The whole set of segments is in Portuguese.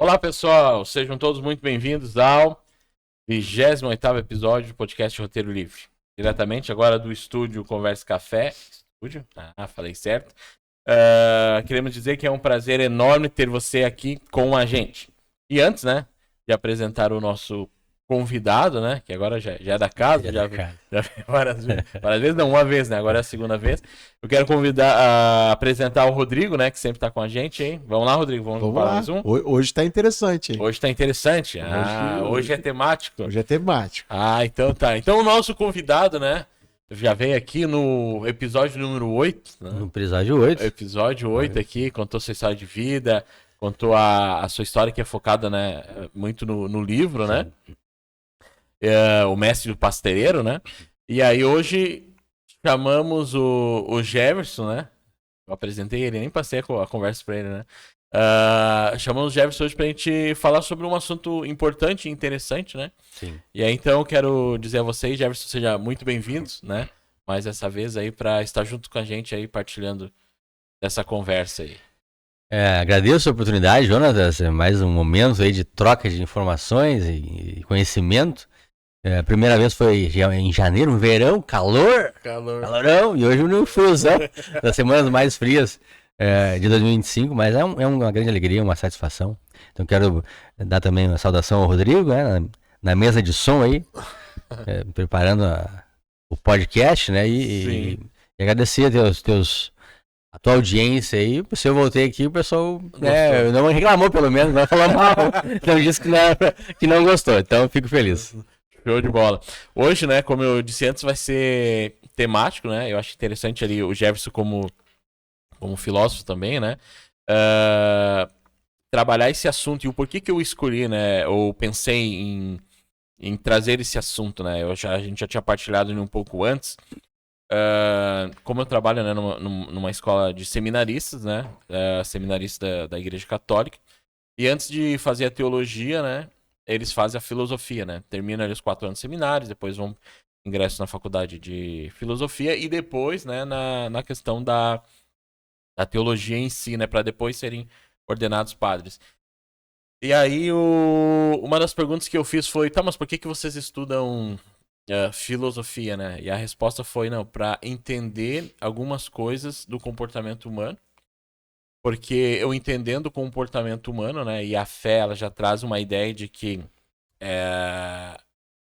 Olá, pessoal, sejam todos muito bem-vindos ao 28º episódio do podcast Roteiro Livre. Diretamente agora do estúdio Conversa Café. Estúdio? Falei certo. Queremos dizer que é um prazer enorme ter você aqui com a gente. E antes, né, de apresentar o nosso convidado, né, que agora já é da casa, já veio várias vezes, não, uma vez, né, agora é a segunda vez. Eu quero apresentar o Rodrigo, né, que sempre tá com a gente, hein. Vamos lá, Rodrigo, vamos lá. Mais um? Hoje tá interessante, hein? Hoje tá interessante? Hoje é temático? Hoje é temático. Então tá. Então o nosso convidado, né, já veio aqui no episódio número 8, né? No episódio 8. Episódio 8 aqui, contou sua história de vida, contou a sua história que é focada, né, muito no livro, né? O Mestre do Pastoreiro, né? E aí hoje chamamos o Jefferson, né? Eu apresentei ele, nem passei a conversa pra ele, né? Chamamos o Jefferson hoje pra gente falar sobre um assunto importante e interessante, né? Sim. E aí então eu quero dizer a vocês, Jefferson, seja muito bem-vindos, né? Mais essa vez aí pra estar junto com a gente aí, partilhando dessa conversa aí. Agradeço a oportunidade, Jonas, mais um momento aí de troca de informações e conhecimento. A primeira vez foi em janeiro, um verão, calorão, e hoje no friozão, das semanas mais frias de 2025, mas é uma grande alegria, uma satisfação. Então quero dar também uma saudação ao Rodrigo, né, na mesa de som aí, preparando o podcast, né, e agradecer a tua audiência aí. Se eu voltei aqui, o pessoal não reclamou, pelo menos, não falou mal, não disse que não gostou, então eu fico feliz. Show de bola. Hoje, né, como eu disse antes, vai ser temático, né? Eu acho interessante ali o Jefferson como filósofo também, né? Trabalhar esse assunto e o porquê que eu escolhi, né? Ou pensei em trazer esse assunto, né? A gente já tinha partilhado um pouco antes. Como eu trabalho, né, numa escola de seminaristas, né? Seminarista da Igreja Católica. E antes de fazer a teologia, né? Eles fazem a filosofia, né? Terminam ali os 4 anos de seminários, depois vão ingresso na faculdade de filosofia e depois, né, na questão da teologia em si, né? Para depois serem ordenados padres. E aí, uma das perguntas que eu fiz foi, tá, mas por que vocês estudam filosofia, né? E a resposta foi, não, para entender algumas coisas do comportamento humano. Porque eu entendendo o comportamento humano, né, e a fé, ela já traz uma ideia de que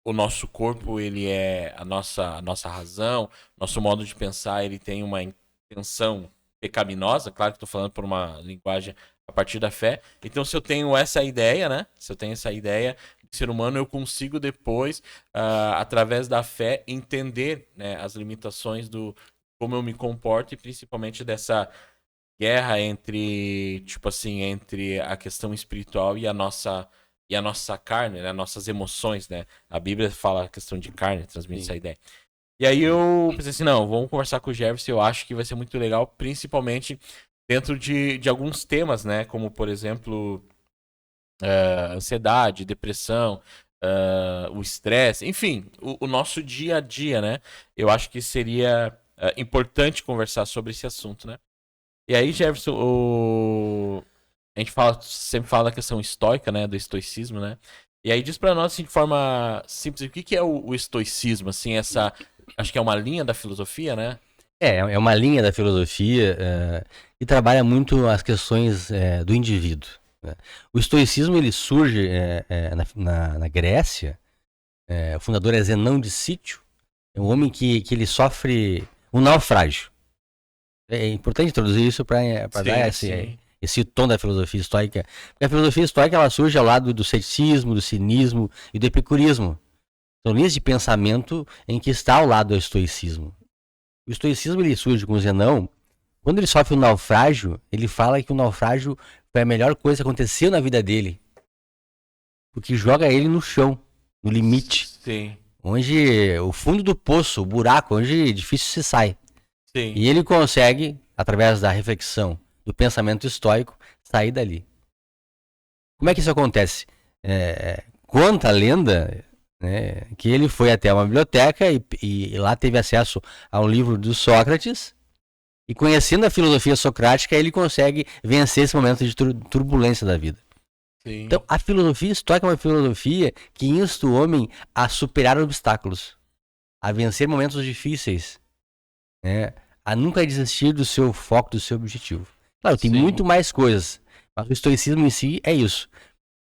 o nosso corpo, ele é a nossa razão, nosso modo de pensar, ele tem uma intenção pecaminosa, claro que estou falando por uma linguagem a partir da fé. Então, se eu tenho essa ideia, né, de ser humano, eu consigo depois, através da fé, entender, né, as limitações do como eu me comporto e principalmente dessa guerra entre a questão espiritual e a nossa carne, né? Nossas emoções, né? A Bíblia fala a questão de carne, transmite essa ideia. E aí eu pensei assim, não, vamos conversar com o Jefferson, eu acho que vai ser muito legal, principalmente dentro de alguns temas, né? Como, por exemplo, ansiedade, depressão, o estresse, enfim, o nosso dia a dia, né? Eu acho que seria importante conversar sobre esse assunto, né? E aí, Jefferson, a gente sempre fala da questão estoica, né, do estoicismo, né? E aí diz pra nós, assim, de forma simples, o que é o estoicismo, assim, acho que é uma linha da filosofia, né? É uma linha da filosofia que trabalha muito as questões do indivíduo, né? O estoicismo, ele surge na Grécia, o fundador é Zenão de Cítio, é um homem que ele sofre um naufrágio. É importante introduzir isso para dar esse tom da filosofia estoica. Porque a filosofia estoica, ela surge ao lado do ceticismo, do cinismo e do epicurismo. São linhas de pensamento em que está ao lado do estoicismo. O estoicismo, ele surge com o Zenão. Quando ele sofre um naufrágio, ele fala que o naufrágio foi a melhor coisa que aconteceu na vida dele. Porque joga ele no chão, no limite. Sim. Onde o fundo do poço, o buraco, onde difícil se sai. Sim. E ele consegue, através da reflexão, do pensamento estoico, sair dali. Como é que isso acontece? Conta a lenda, né, que ele foi até uma biblioteca e lá teve acesso a um livro do Sócrates, e conhecendo a filosofia socrática, ele consegue vencer esse momento de turbulência da vida. Sim. Então, a filosofia estoica é uma filosofia que insta o homem a superar obstáculos, a vencer momentos difíceis, né? A nunca desistir do seu foco, do seu objetivo. Claro, tem Sim. muito mais coisas, mas o estoicismo em si é isso.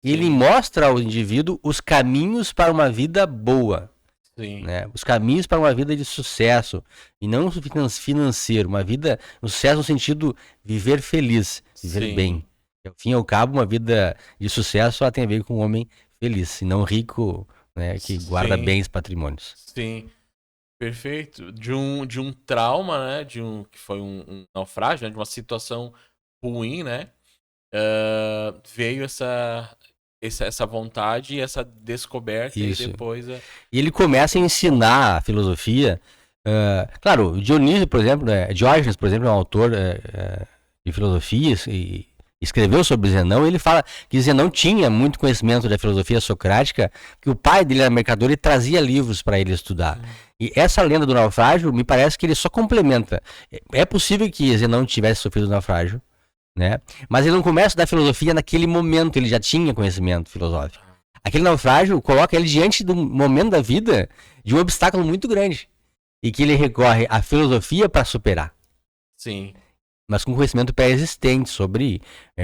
Ele Sim. mostra ao indivíduo os caminhos para uma vida boa, Sim. né? Os caminhos para uma vida de sucesso, e não financeiro, uma vida, um sucesso no sentido viver feliz, viver Sim. bem. Ao fim e ao cabo, uma vida de sucesso ela tem a ver com um homem feliz, e não rico, né, que guarda Sim. bens, patrimônios. Sim. Perfeito. De um trauma, né? Que foi um naufrágio, né? De uma situação ruim, né? Veio essa vontade e essa descoberta. Isso. E depois... E ele começa a ensinar a filosofia. Claro, Dionísio, por exemplo, Diógenes, por exemplo, é um autor de filosofia e escreveu sobre Zenão. Ele fala que Zenão tinha muito conhecimento da filosofia socrática, que o pai dele era mercador e trazia livros para ele estudar. E essa lenda do naufrágio, me parece que ele só complementa. É possível que Zenão tivesse sofrido naufrágio, né? Mas ele não começa da filosofia naquele momento, ele já tinha conhecimento filosófico. Aquele naufrágio coloca ele diante do momento da vida de um obstáculo muito grande e que ele recorre à filosofia para superar. Sim. Mas com conhecimento pré-existente sobre,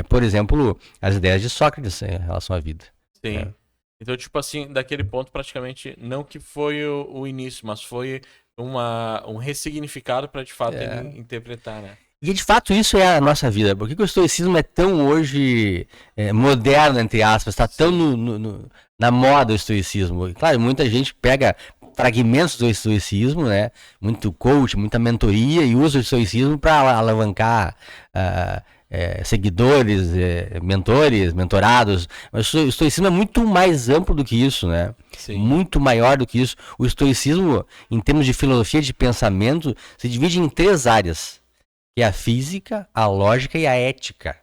por exemplo, as ideias de Sócrates em relação à vida. Sim. Então, tipo assim, daquele ponto praticamente, não que foi o início, mas foi um ressignificado para de fato ele interpretar, né? E de fato isso é a nossa vida. Por que o estoicismo é tão hoje moderno, entre aspas, está tão na moda o estoicismo? E, claro, muita gente pega fragmentos do estoicismo, né? Muito coach, muita mentoria e usa o estoicismo para alavancar seguidores, mentores, mentorados. Mas o estoicismo é muito mais amplo do que isso, né? Sim. Muito maior do que isso. O estoicismo, em termos de filosofia de pensamento, se divide em 3 áreas. Que é a física, a lógica e a ética.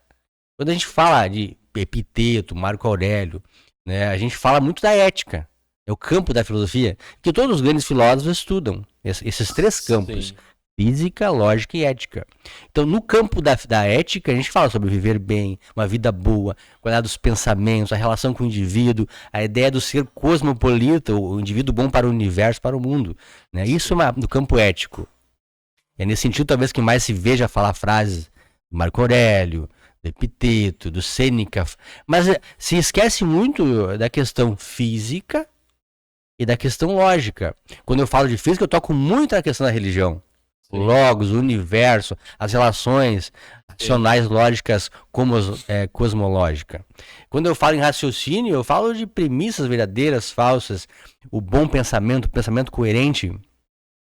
Quando a gente fala de Epiteto, Marco Aurélio, né, a gente fala muito da ética. É o campo da filosofia que todos os grandes filósofos estudam. Esses 3 campos. Sim. Física, lógica e ética. Então, no campo da ética, a gente fala sobre viver bem, uma vida boa, cuidar dos pensamentos, a relação com o indivíduo, a ideia do ser cosmopolita, o indivíduo bom para o universo, para o mundo. Né? Isso é no campo ético. É nesse sentido, talvez, que mais se veja falar frases do Marco Aurélio, do Epiteto, do Sêneca. Mas se esquece muito da questão física e da questão lógica. Quando eu falo de física, eu toco muito na questão da religião. O logos, o universo, as relações racionais lógicas cosmológica. Quando eu falo em raciocínio, eu falo de premissas verdadeiras, falsas, o bom pensamento, o pensamento coerente.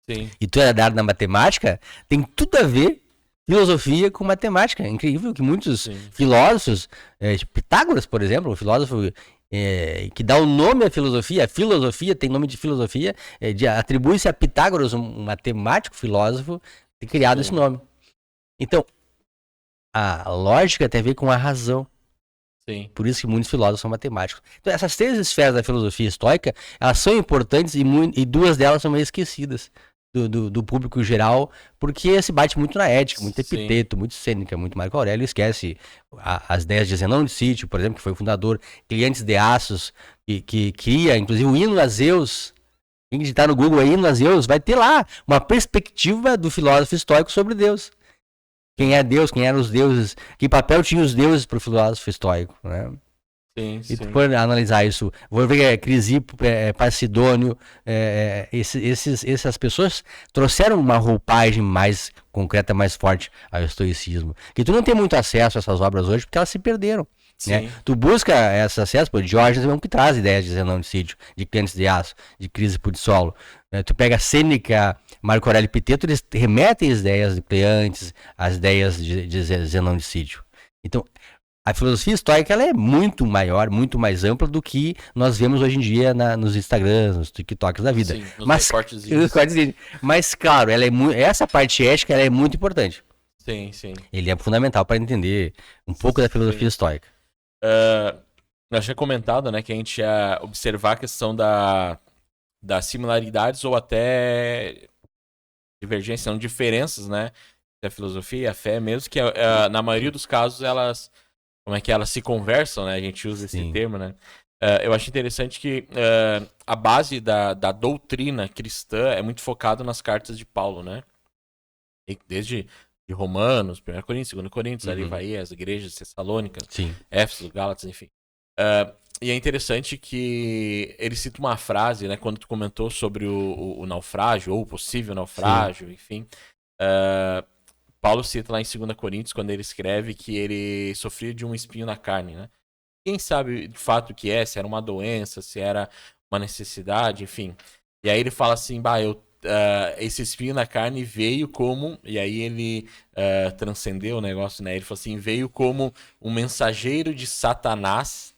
Sim. E tu é da área da matemática, tem tudo a ver filosofia com matemática. É incrível que muitos filósofos, tipo Pitágoras, por exemplo, um filósofo que dá o nome à filosofia, a filosofia tem nome de filosofia, atribui-se a Pitágoras, um matemático filósofo, ter criado esse nome. Então, a lógica tem a ver com a razão. Sim. Por isso que muitos filósofos são matemáticos. Então, essas 3 esferas da filosofia estoica, elas são importantes e 2 delas são meio esquecidas do público geral, porque se bate muito na ética, muito Epiteto, muito Sêneca, muito Marco Aurélio, esquece as ideias de Zenão de Sítio, por exemplo, que foi o fundador, Clientes de Assos, que cria, inclusive, o hino a Zeus. Quem digitar no Google aí, hino a Zeus, vai ter lá uma perspectiva do filósofo estoico sobre Deus. Quem é Deus, quem eram os deuses, que papel tinham os deuses para o filósofo estoico, né? Sim, E tu for analisar isso, vou ver Crisipo, Parcidônio, essas pessoas trouxeram uma roupagem mais concreta, mais forte ao estoicismo. Que tu não tem muito acesso a essas obras hoje porque elas se perderam. Né? Tu busca esse acesso, por Diógenes é um que traz ideias de Zenão de Sítio, de Clientes de Aço, de Crisipo de Solo. Tu pega Sêneca, Marco Aurélio e Epiteto, eles remetem as ideias de Cleantes, as ideias de Zenão de Sítio. Então, a filosofia estoica ela é muito maior, muito mais ampla do que nós vemos hoje em dia nos Instagrams, nos TikToks da vida. Sim, nos recortezinhos. Mas, claro, essa parte ética ela é muito importante. Sim, sim. Ele é fundamental para entender um pouco da filosofia estoica. Eu tinha comentado, né, que a gente ia observar a questão das similaridades ou até divergências, não, diferenças, né, da filosofia e a fé mesmo, que na maioria dos casos elas como é que elas se conversam, né? A gente usa esse termo, né? Eu acho interessante que a base da doutrina cristã é muito focado nas cartas de Paulo, né? Desde de Romanos, 1 Coríntios, 2 Coríntios, ali vai as igrejas Tessalônicas, Éfeso, Gálatas, enfim. E é interessante que ele cita uma frase, né? Quando tu comentou sobre o naufrágio, ou o possível naufrágio, enfim. Paulo cita lá em 2 Coríntios, quando ele escreve que ele sofria de um espinho na carne, né? Quem sabe de fato o que é, se era uma doença, se era uma necessidade, enfim. E aí ele fala assim, esse espinho na carne veio como, e aí ele transcendeu o negócio, né? Ele falou assim, veio como um mensageiro de Satanás,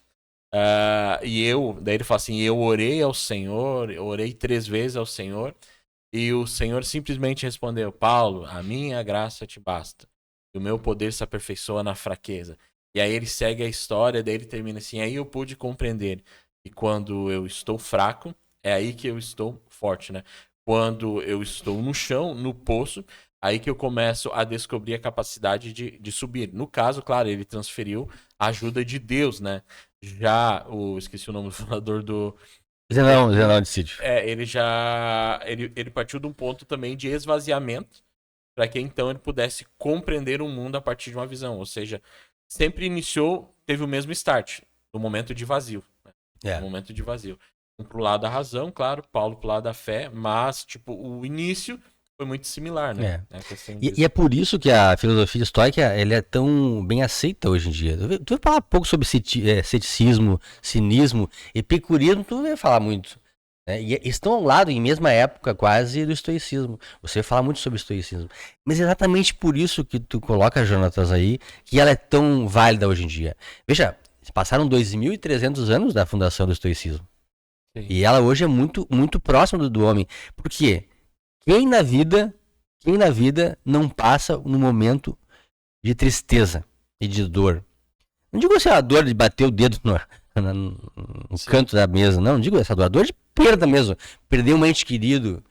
daí ele fala assim, eu orei ao Senhor, eu orei 3 vezes ao Senhor, e o Senhor simplesmente respondeu, Paulo, a minha graça te basta, e o meu poder se aperfeiçoa na fraqueza. E aí ele segue a história, daí ele termina assim, aí eu pude compreender que quando eu estou fraco, é aí que eu estou forte, né? Quando eu estou no chão, no poço, aí que eu começo a descobrir a capacidade de subir. No caso, claro, ele transferiu a ajuda de Deus, né? Já esqueci o nome do fundador do... Zenão de Sítio. Ele partiu de um ponto também de esvaziamento, para que então ele pudesse compreender o mundo a partir de uma visão. Ou seja, sempre teve o mesmo start, no momento de vazio. Né? No momento de vazio. Um pro lado da razão, claro, Paulo pro lado da fé, mas, tipo, o início foi muito similar, né? E é por isso que a filosofia estoica ele é tão bem aceita hoje em dia. Tu vai falar um pouco sobre ceticismo, cinismo, epicurismo, tu vai falar muito. Né? E estão ao lado, em mesma época quase, do estoicismo. Você fala muito sobre estoicismo. Mas é exatamente por isso que tu coloca, Jonatas, aí, que ela é tão válida hoje em dia. Veja, passaram 2.300 anos da fundação do estoicismo. Sim. E ela hoje é muito, muito próxima do homem. Por quê? Quem na vida não passa num momento de tristeza e de dor? Não digo assim a dor de bater o dedo no canto da mesa, não digo essa dor, a dor de perda mesmo. Perder um ente querido,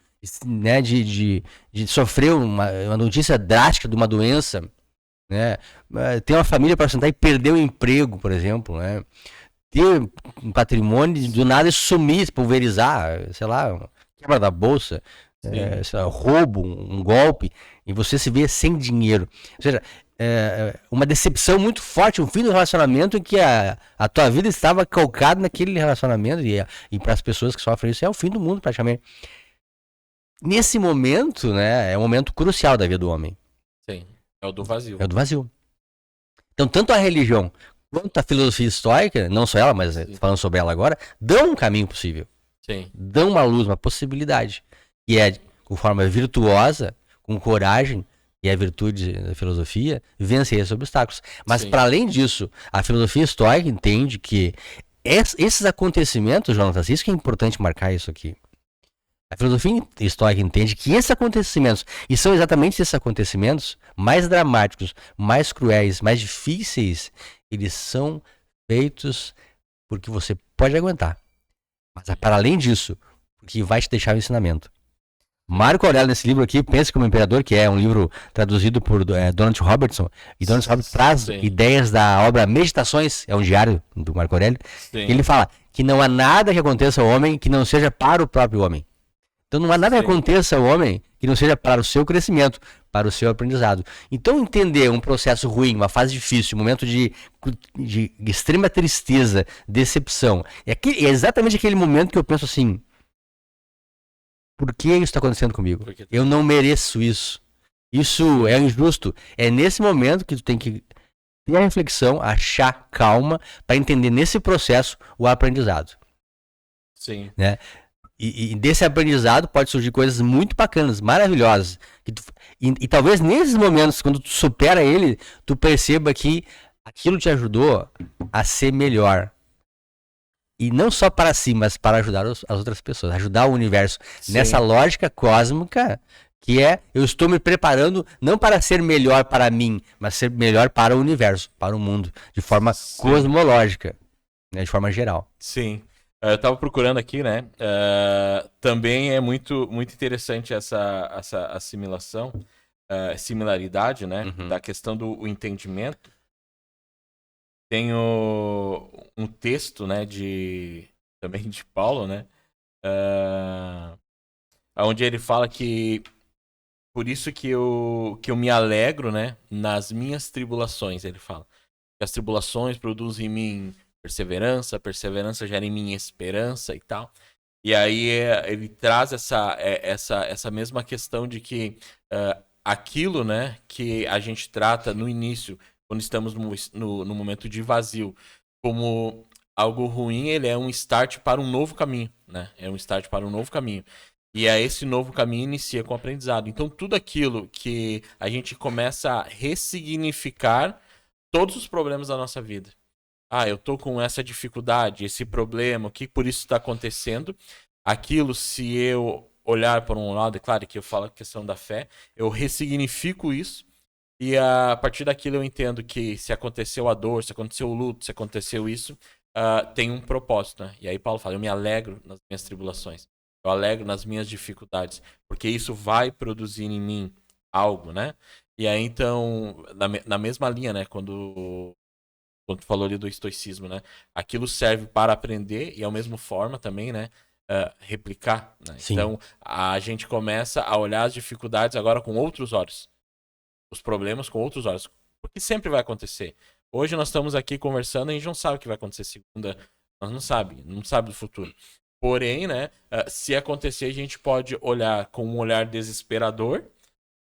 né, de sofrer uma notícia drástica de uma doença, né? Ter uma família para sustentar e perder o emprego, por exemplo, né? Ter um do nada sumir, pulverizar, sei lá, quebra da bolsa. Roubo, um golpe, e você se vê sem dinheiro. Ou seja, uma decepção muito forte, um fim do relacionamento em que a tua vida estava calcada naquele relacionamento, e para as pessoas que sofrem isso é o fim do mundo praticamente. Nesse momento, né, é um momento crucial da vida do homem. Sim, é o do vazio. É o do vazio. Então, tanto a religião quanto a filosofia estoica, não só ela, mas falando sobre ela agora, dão um caminho possível. Sim. Dão uma luz, uma possibilidade. E é com forma virtuosa, com coragem, e a virtude da filosofia, vencer esses obstáculos. Mas, para além disso, a filosofia estoica entende que esses acontecimentos, Jonatas, isso que é importante marcar isso aqui. A filosofia estoica entende que esses acontecimentos, e são exatamente esses acontecimentos mais dramáticos, mais cruéis, mais difíceis, eles são feitos porque você pode aguentar. Mas, para além disso, porque vai te deixar o ensinamento. Marco Aurélio, nesse livro aqui, Pense como Imperador, que é um livro traduzido por Donald Robertson, e Donald Robertson traz ideias da obra Meditações, é um diário do Marco Aurélio, ele fala que não há nada que aconteça ao homem que não seja para o próprio homem. Então não há nada que aconteça ao homem que não seja para o seu crescimento, para o seu aprendizado. Então entender um processo ruim, uma fase difícil, um momento de extrema tristeza, decepção, é exatamente aquele momento que eu penso assim, por que isso está acontecendo comigo? Eu não mereço isso. Isso é injusto. É nesse momento que tu tem que ter a reflexão, achar calma, para entender nesse processo o aprendizado. Sim. Né? E desse aprendizado pode surgir coisas muito bacanas, maravilhosas. E talvez nesses momentos, quando tu supera ele, tu perceba que aquilo te ajudou a ser melhor. E não só para si, mas para ajudar as outras pessoas, ajudar o universo. Sim. Nessa lógica cósmica, que é, eu estou me preparando não para ser melhor para mim, mas ser melhor para o universo, para o mundo, de forma cosmológica, né, de forma geral. Sim. Eu estava procurando aqui, né? Também é muito, muito interessante essa assimilação, similaridade, né? Da questão do entendimento. Tenho um texto, né, também de Paulo, né, onde ele fala que por isso que eu me alegro, né, nas minhas tribulações, ele fala. Que as tribulações produzem em mim perseverança, a perseverança gera em mim esperança e tal. E aí ele traz essa mesma questão de que aquilo, né, que a gente trata no início, quando estamos no momento de vazio, como algo ruim, ele é um start para um novo caminho, né? É um start para um novo caminho. E aí esse novo caminho inicia com o aprendizado. Então tudo aquilo que a gente começa a ressignificar todos os problemas da nossa vida. Ah, eu tô com essa dificuldade, esse problema, o que por isso está acontecendo? Aquilo, se eu olhar por um lado, é claro que eu falo a questão da fé, eu ressignifico isso e a partir daquilo eu entendo que se aconteceu a dor, se aconteceu o luto, se aconteceu isso, tem um propósito, né? E aí Paulo fala, eu me alegro nas minhas tribulações, eu alegro nas minhas dificuldades, porque isso vai produzir em mim algo, né? E aí então, na mesma linha, né, quando tu falou ali do estoicismo, né? Aquilo serve para aprender e ao mesmo forma também, né? Replicar, né? Então a gente começa a olhar as dificuldades agora com outros olhos, os problemas com outros olhos, porque sempre vai acontecer. Hoje nós estamos aqui conversando e a gente não sabe o que vai acontecer segunda, nós não sabe do futuro. Porém, né? Se acontecer, a gente pode olhar com um olhar desesperador,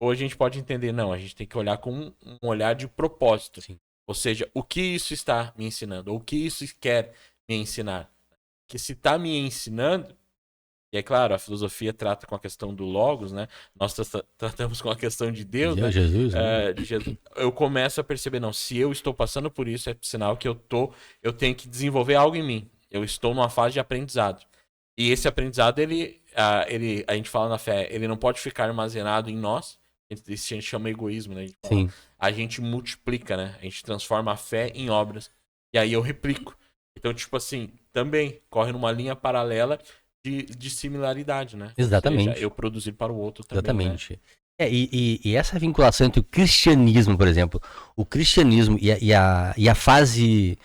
ou a gente pode entender, não, a gente tem que olhar com um olhar de propósito. Sim. Ou seja, o que isso está me ensinando? Ou o que isso quer me ensinar? Que se está me ensinando, e é claro, a filosofia trata com a questão do logos, né? Nós tratamos com a questão de Deus, né? Jesus, né? De Jesus. Eu começo a perceber, não, se eu estou passando por isso, é sinal que eu tenho que desenvolver algo em mim. Eu estou numa fase de aprendizado. E esse aprendizado, a gente fala na fé, ele não pode ficar armazenado em nós. Isso a gente chama egoísmo, né? A gente multiplica, né? A gente transforma a fé em obras. E aí eu replico. Então, tipo assim, também corre numa linha paralela de similaridade, né? Exatamente. Ou seja, eu produzir para o outro também. Exatamente. Né? E essa vinculação entre o cristianismo, por exemplo, o cristianismo e a fase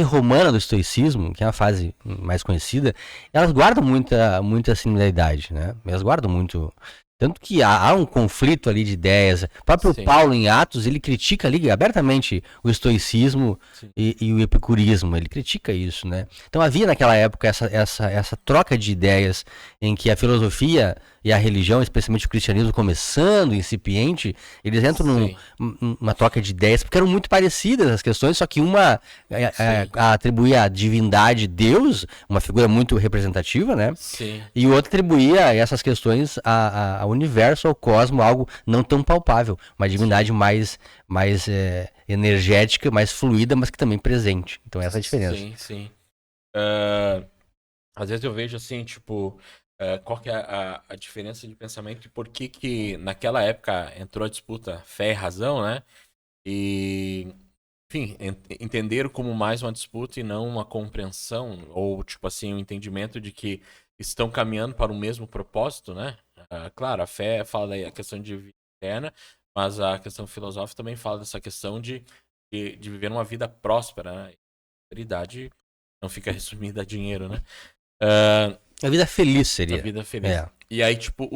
romana do estoicismo, que é a fase mais conhecida, elas guardam muita similaridade, né? Elas guardam muito. Tanto que há um conflito ali de ideias. O próprio Paulo, em Atos, ele critica ali abertamente o estoicismo e o epicurismo. Ele critica isso, né? Então havia naquela época essa troca de ideias em que a filosofia e a religião, especialmente o cristianismo começando, incipiente, eles entram numa troca de ideias, porque eram muito parecidas as questões, só que uma atribuía a divindade Deus, uma figura muito representativa, né? Sim. E o outro atribuía essas questões ao universo, ao cosmos, algo não tão palpável, uma divindade mais energética, mais fluida, mas que também presente. Então essa é a diferença. Sim. Às vezes eu vejo assim, tipo, qual que é a diferença de pensamento e por que naquela época entrou a disputa fé e razão, né? E, enfim, entenderam como mais uma disputa e não uma compreensão, ou, tipo assim, um entendimento de que estão caminhando para o mesmo propósito, né? Claro, a fé fala da questão de vida eterna, mas a questão filosófica também fala dessa questão de viver uma vida próspera, né? A prosperidade não fica resumida a dinheiro, né? A vida feliz seria. A vida feliz. E aí, tipo,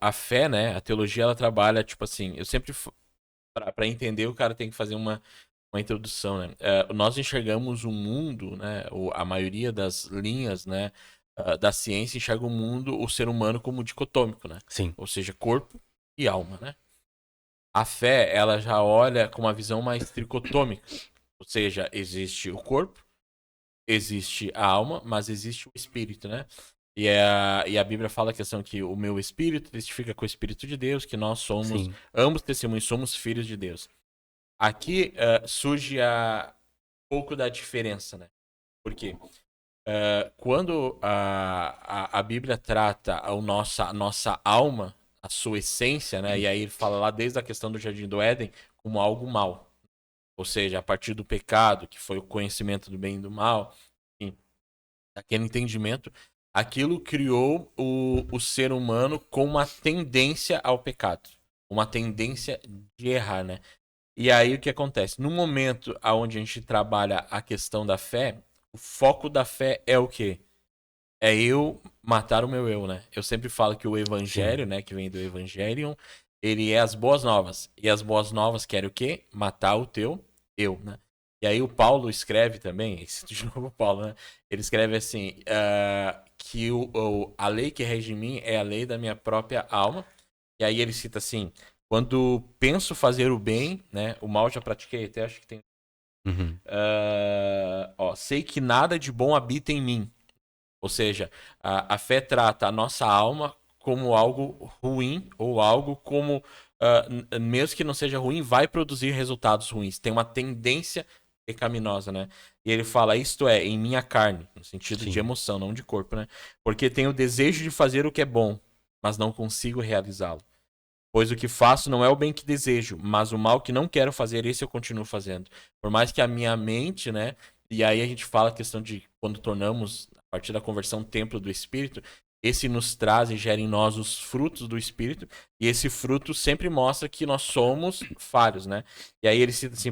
a fé, né? A teologia, ela trabalha, tipo assim, eu sempre... Para entender, o cara tem que fazer uma introdução, né? Nós enxergamos o mundo, né? A maioria das linhas, né? Da ciência enxerga o mundo, o ser humano, como dicotômico, né? Sim. Ou seja, corpo e alma, né? A fé, ela já olha com uma visão mais tricotômica. Ou seja, existe o corpo, existe a alma, mas existe o espírito, né? E a Bíblia fala a questão que o meu espírito testifica com o Espírito de Deus, que nós somos, ambos testemunhos, somos filhos de Deus. Aqui surge um pouco da diferença, né? Por quê? Quando a Bíblia trata a nossa alma, a sua essência, né? E aí ele fala lá desde a questão do Jardim do Éden como algo mal. Ou seja, a partir do pecado, que foi o conhecimento do bem e do mal, enfim, aquele entendimento, aquilo criou o ser humano com uma tendência ao pecado, uma tendência de errar, né? E aí o que acontece? No momento onde a gente trabalha a questão da fé, o foco da fé é o quê? É eu matar o meu eu, né? Eu sempre falo que o evangelho, né, que vem do evangelion, ele é as boas novas. E as boas novas querem o quê? Matar o teu eu, né? E aí o Paulo escreve também, de novo o Paulo, né? Ele escreve assim, que a lei que rege em mim é a lei da minha própria alma. E aí ele cita assim, quando penso fazer o bem, né? O mal já pratiquei, até acho que tem... sei que nada de bom habita em mim. Ou seja, a fé trata a nossa alma como algo ruim, ou algo como, mesmo que não seja ruim, vai produzir resultados ruins. Tem uma tendência pecaminosa, né? E ele fala, isto é, em minha carne, no sentido de emoção, não de corpo, né? Porque tenho o desejo de fazer o que é bom, mas não consigo realizá-lo. Pois o que faço não é o bem que desejo, mas o mal que não quero fazer, esse eu continuo fazendo. Por mais que a minha mente, né? E aí a gente fala a questão de quando tornamos, a partir da conversão, templo do Espírito, esse nos traz e gera em nós os frutos do Espírito, e esse fruto sempre mostra que nós somos falhos, né? E aí ele cita assim,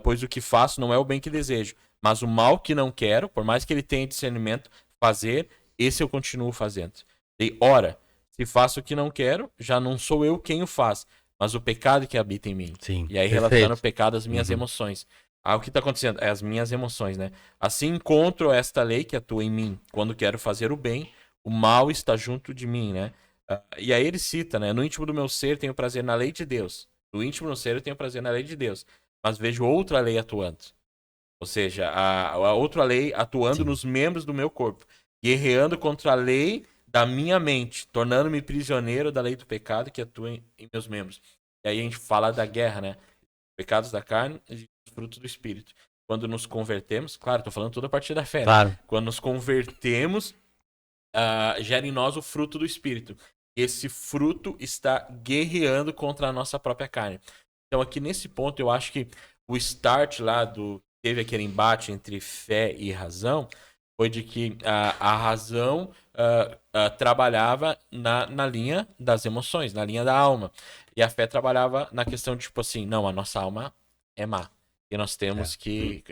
pois o que faço não é o bem que desejo, mas o mal que não quero, por mais que ele tenha discernimento, fazer, esse eu continuo fazendo. E ora, se faço o que não quero, já não sou eu quem o faz, mas o pecado que habita em mim. Sim, e aí relaciona o pecado às minhas emoções. O que está acontecendo? É as minhas emoções, né? Assim encontro esta lei que atua em mim. Quando quero fazer o bem, o mal está junto de mim, né? E aí ele cita, né? No íntimo do meu ser tenho prazer na lei de Deus. No íntimo do ser eu tenho prazer na lei de Deus. Mas vejo outra lei atuando. Ou seja, a outra lei atuando nos membros do meu corpo. Guerreando contra a lei da minha mente, tornando-me prisioneiro da lei do pecado que atua em meus membros. E aí a gente fala da guerra, né? Pecados da carne e frutos do Espírito. Quando nos convertemos, claro, estou falando tudo a partir da fé. Claro. Né? Quando nos convertemos, gera em nós o fruto do Espírito. Esse fruto está guerreando contra a nossa própria carne. Então aqui nesse ponto eu acho que o start lá teve aquele embate entre fé e razão, foi de que a razão trabalhava na linha das emoções, na linha da alma. E a fé trabalhava na questão de, tipo assim, não, a nossa alma é má. E nós temos que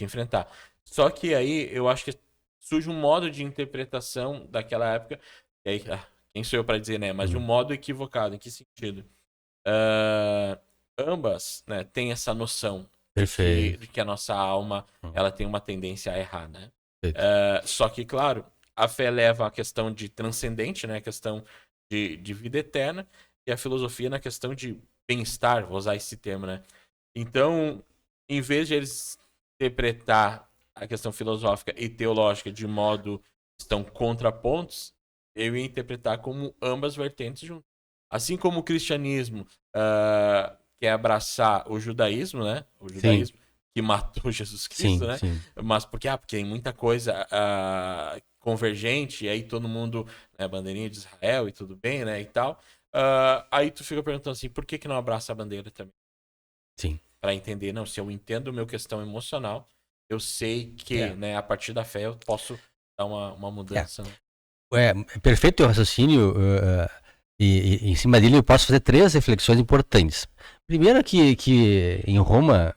enfrentar. Só que aí eu acho que surge um modo de interpretação daquela época. E aí, quem sou eu para dizer, né? Mas de um modo equivocado. Em que sentido? Ambas, né, têm essa noção de que a nossa alma ela tem uma tendência a errar, né? Só que, claro, a fé leva a questão de transcendente, né? A questão de vida eterna. E a filosofia na questão de bem-estar, vou usar esse termo, né? Então, em vez de eles interpretar a questão filosófica e teológica de modo que estão contrapontos, eu ia interpretar como ambas vertentes juntas. Assim como o cristianismo quer abraçar o judaísmo, né? O judaísmo que matou Jesus Cristo, né? Sim. Mas porque tem muita coisa convergente, e aí todo mundo, né, bandeirinha de Israel e tudo bem, né? E tal. Aí tu fica perguntando assim, por que não abraça a bandeira também? Sim. Para entender, não, se eu entendo o meu questão emocional, eu sei que, né, a partir da fé eu posso dar uma mudança. Né? Perfeito o teu raciocínio, e em cima dele eu posso fazer 3 reflexões importantes. Primeiro que em Roma,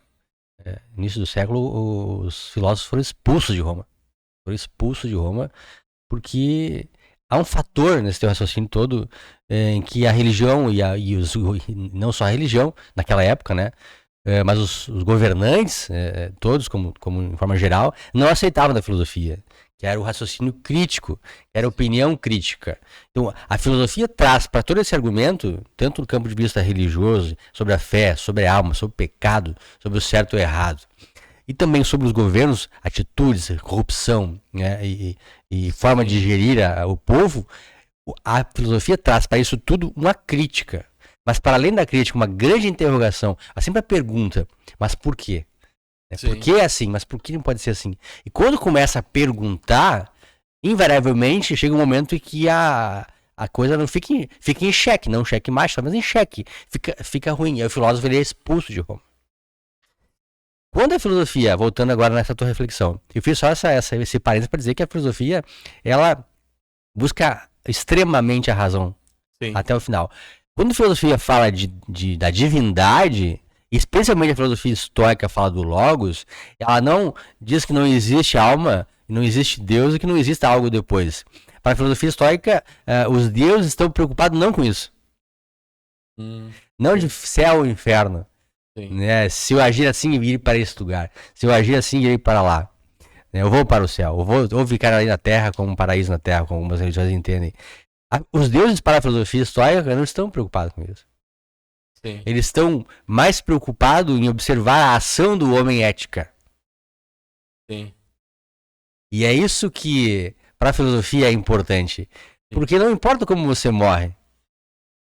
início do século, os filósofos foram expulsos de Roma. Porque há um fator nesse teu raciocínio todo em que a religião não só a religião, naquela época, né? Mas os governantes, todos, como em forma geral, não aceitavam da filosofia, que era o raciocínio crítico, que era a opinião crítica. Então, a filosofia traz para todo esse argumento, tanto do campo de vista religioso, sobre a fé, sobre a alma, sobre o pecado, sobre o certo e o errado, e também sobre os governos, atitudes, corrupção, né, e forma de gerir o povo, a filosofia traz para isso tudo uma crítica. Mas para além da crítica, uma grande interrogação, sempre a pergunta, mas por quê? Por que é assim? Mas por que não pode ser assim? E quando começa a perguntar, invariavelmente chega um momento em que a coisa não fica em xeque, não xeque mais, mas em xeque. Fica ruim. E o filósofo ele é expulso de Roma. Quando a filosofia, voltando agora nessa tua reflexão, eu fiz só esse parênteses para dizer que a filosofia, ela busca extremamente a razão até o final. Quando a filosofia fala da divindade, especialmente a filosofia estoica fala do logos, ela não diz que não existe alma, não existe Deus e que não existe algo depois. Para a filosofia estoica, os deuses estão preocupados não com isso. Não de céu ou inferno. Né? Se eu agir assim, eu irei para esse lugar. Se eu agir assim, eu irei para lá. Eu vou para o céu. Eu vou ficar ali na terra como um paraíso na terra, como algumas religiões entendem. Os deuses para a filosofia estoica não estão preocupados com isso. Sim. Eles estão mais preocupados em observar a ação do homem ética. Sim. E é isso que para a filosofia é importante. Porque não importa como você morre.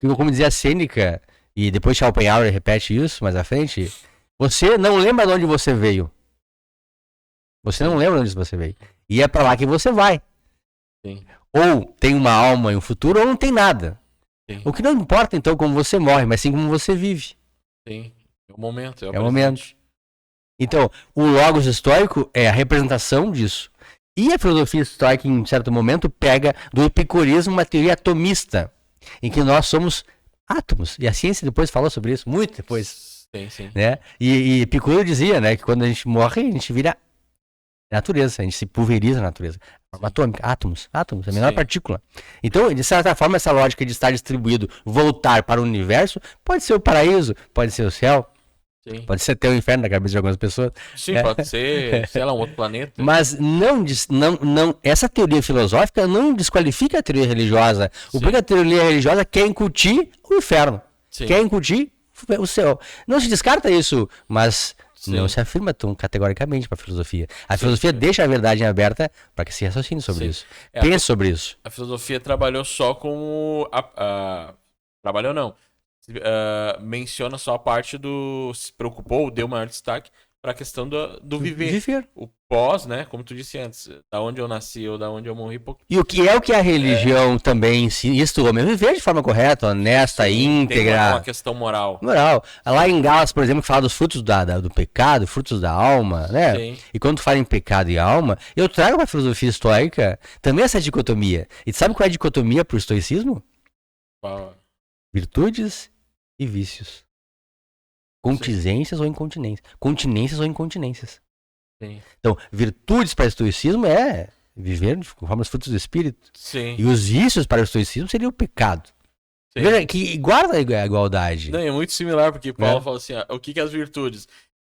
Como dizia Sêneca, e depois Schopenhauer repete isso mais à frente, você não lembra de onde você veio. Você não lembra de onde você veio. E é para lá que você vai. Sim. Ou tem uma alma e um futuro, ou não tem nada. Sim. O que não importa, então, como você morre, mas sim como você vive. Sim. É o momento. É o momento. Então, o logos estoico é a representação disso. E a filosofia estoica, em certo momento, pega do epicurismo uma teoria atomista, em que nós somos átomos. E a ciência depois falou sobre isso, muito depois. Sim. Né? E Epicuro dizia, né, que quando a gente morre, a gente vira natureza, a gente se pulveriza na natureza. Atômica, átomos, a menor partícula. Então, de certa forma, essa lógica de estar distribuído, voltar para o universo, pode ser o paraíso, pode ser o céu, Sim. Pode ser até o inferno na cabeça de algumas pessoas. Sim, pode ser, sei lá, um outro planeta. Mas essa teoria filosófica não desqualifica a teoria religiosa. O que a teoria religiosa quer incutir o inferno, quer incutir o céu. Não se descarta isso, mas não se afirma tão categoricamente para a filosofia. A filosofia deixa a verdade em aberta para que se raciocine sobre isso. Pense sobre isso. A filosofia trabalhou só com trabalhou não. Menciona só a parte do... Se preocupou, deu maior destaque para a questão do viver. O pós, né? Como tu disse antes. Da onde eu nasci ou da onde eu morri. E o que é o que a religião também ensina? Isso, o homem viver de forma correta, honesta, íntegra. Tem uma questão moral. Lá em Gálatas, por exemplo, que fala dos frutos do pecado, frutos da alma, né? Sim. E quando tu fala em pecado e alma, eu trago para a filosofia estoica também essa dicotomia. E sabe qual é a dicotomia para o estoicismo? Virtudes e vícios. Continências ou incontinências. Continências ou incontinências. Sim. Então, virtudes para o estoicismo é viver conforme os frutos do espírito. Sim. E os vícios para o estoicismo seria o pecado. Sim. Veja que guarda a igualdade. Não, é muito similar, porque Paulo fala assim, o que as virtudes?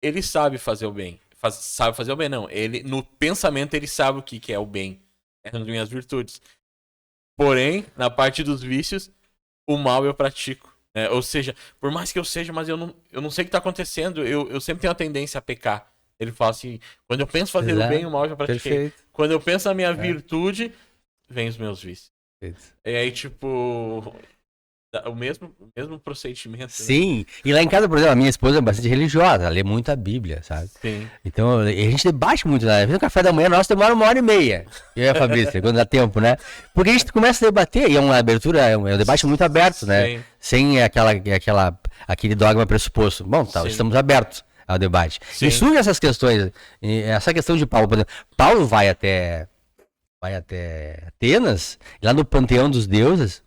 Ele sabe fazer o bem. Sabe fazer o bem, não. Ele, no pensamento, ele sabe o que é o bem. Essas são as virtudes. Porém, na parte dos vícios, o mal eu pratico. Ou seja, por mais que eu seja, mas eu não sei o que está acontecendo, eu sempre tenho a tendência a pecar. Ele fala assim, quando eu penso fazer o bem, o mal eu já pratiquei. Perfeito. Quando eu penso na minha virtude, vem os meus vícios. Perfeito. E aí, tipo, o mesmo procedimento. Sim, e lá em casa, por exemplo, a minha esposa é bastante religiosa, ela lê muito a Bíblia, sabe? Sim. Então, a gente debate muito, né? No café da manhã nosso demora 1h30, eu e a Fabrícia, quando dá tempo, né? Porque a gente começa a debater, e é uma abertura, é um debate muito aberto, né? Sim. Sem aquele dogma pressuposto. Bom, tá, estamos abertos ao debate. Sim. E surgem essas questões, essa questão de Paulo, por exemplo, Paulo vai até Atenas, lá no panteão dos deuses,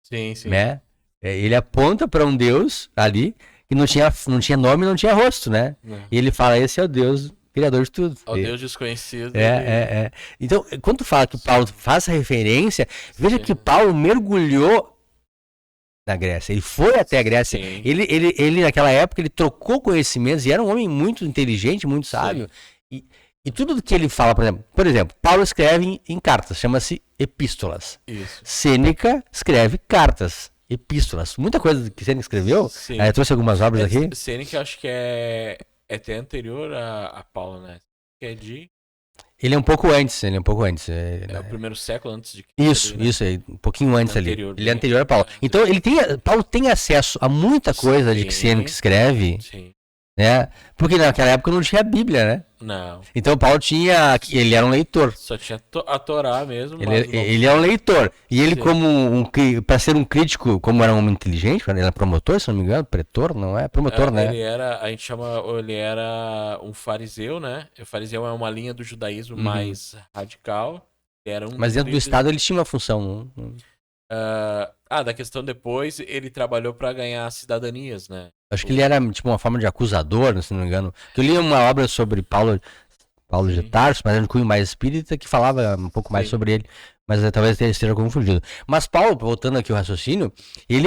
Sim. né? Ele aponta para um deus ali que não tinha nome, não tinha rosto, né? E ele fala, esse é o Deus criador de tudo. É o Deus desconhecido. Então, quando tu fala que Paulo faz essa referência, veja que Paulo mergulhou na Grécia. Ele foi até a Grécia. Ele naquela época, ele trocou conhecimentos e era um homem muito inteligente, muito sábio. E tudo que ele fala, por exemplo, Paulo escreve em cartas, chama-se epístolas. Isso. Sêneca escreve cartas, epístolas. Muita coisa que Sêneca escreveu. Eu trouxe algumas obras aqui. Sêneca acho que é até anterior a Paulo, né? Que é de... Ele é um pouco antes, É o primeiro século antes de Cristo. Isso, um pouquinho antes ali. Ele é anterior a Paulo. Então, Paulo tem acesso a muita coisa de que Sêneca escreve. Sim. Né? Porque naquela época não tinha a Bíblia, né? Não. Então Paulo ele era um leitor. Só tinha a Torá mesmo. Ele é um leitor. E ele, para ser um crítico, como era um homem inteligente, ele era promotor, se não me engano, pretor, não é? Promotor, né? Ele era um fariseu, né? O fariseu é uma linha do judaísmo mais radical. Mas dentro do Estado ele tinha uma função. Da questão depois, ele trabalhou para ganhar cidadanias, né? Acho que ele era tipo uma forma de acusador, se não me engano. Eu li uma obra sobre Paulo de Tarso, mas era um cunho mais espírita, que falava um pouco mais sobre ele. Mas talvez ele esteja confundido. Mas Paulo, voltando aqui ao raciocínio, ele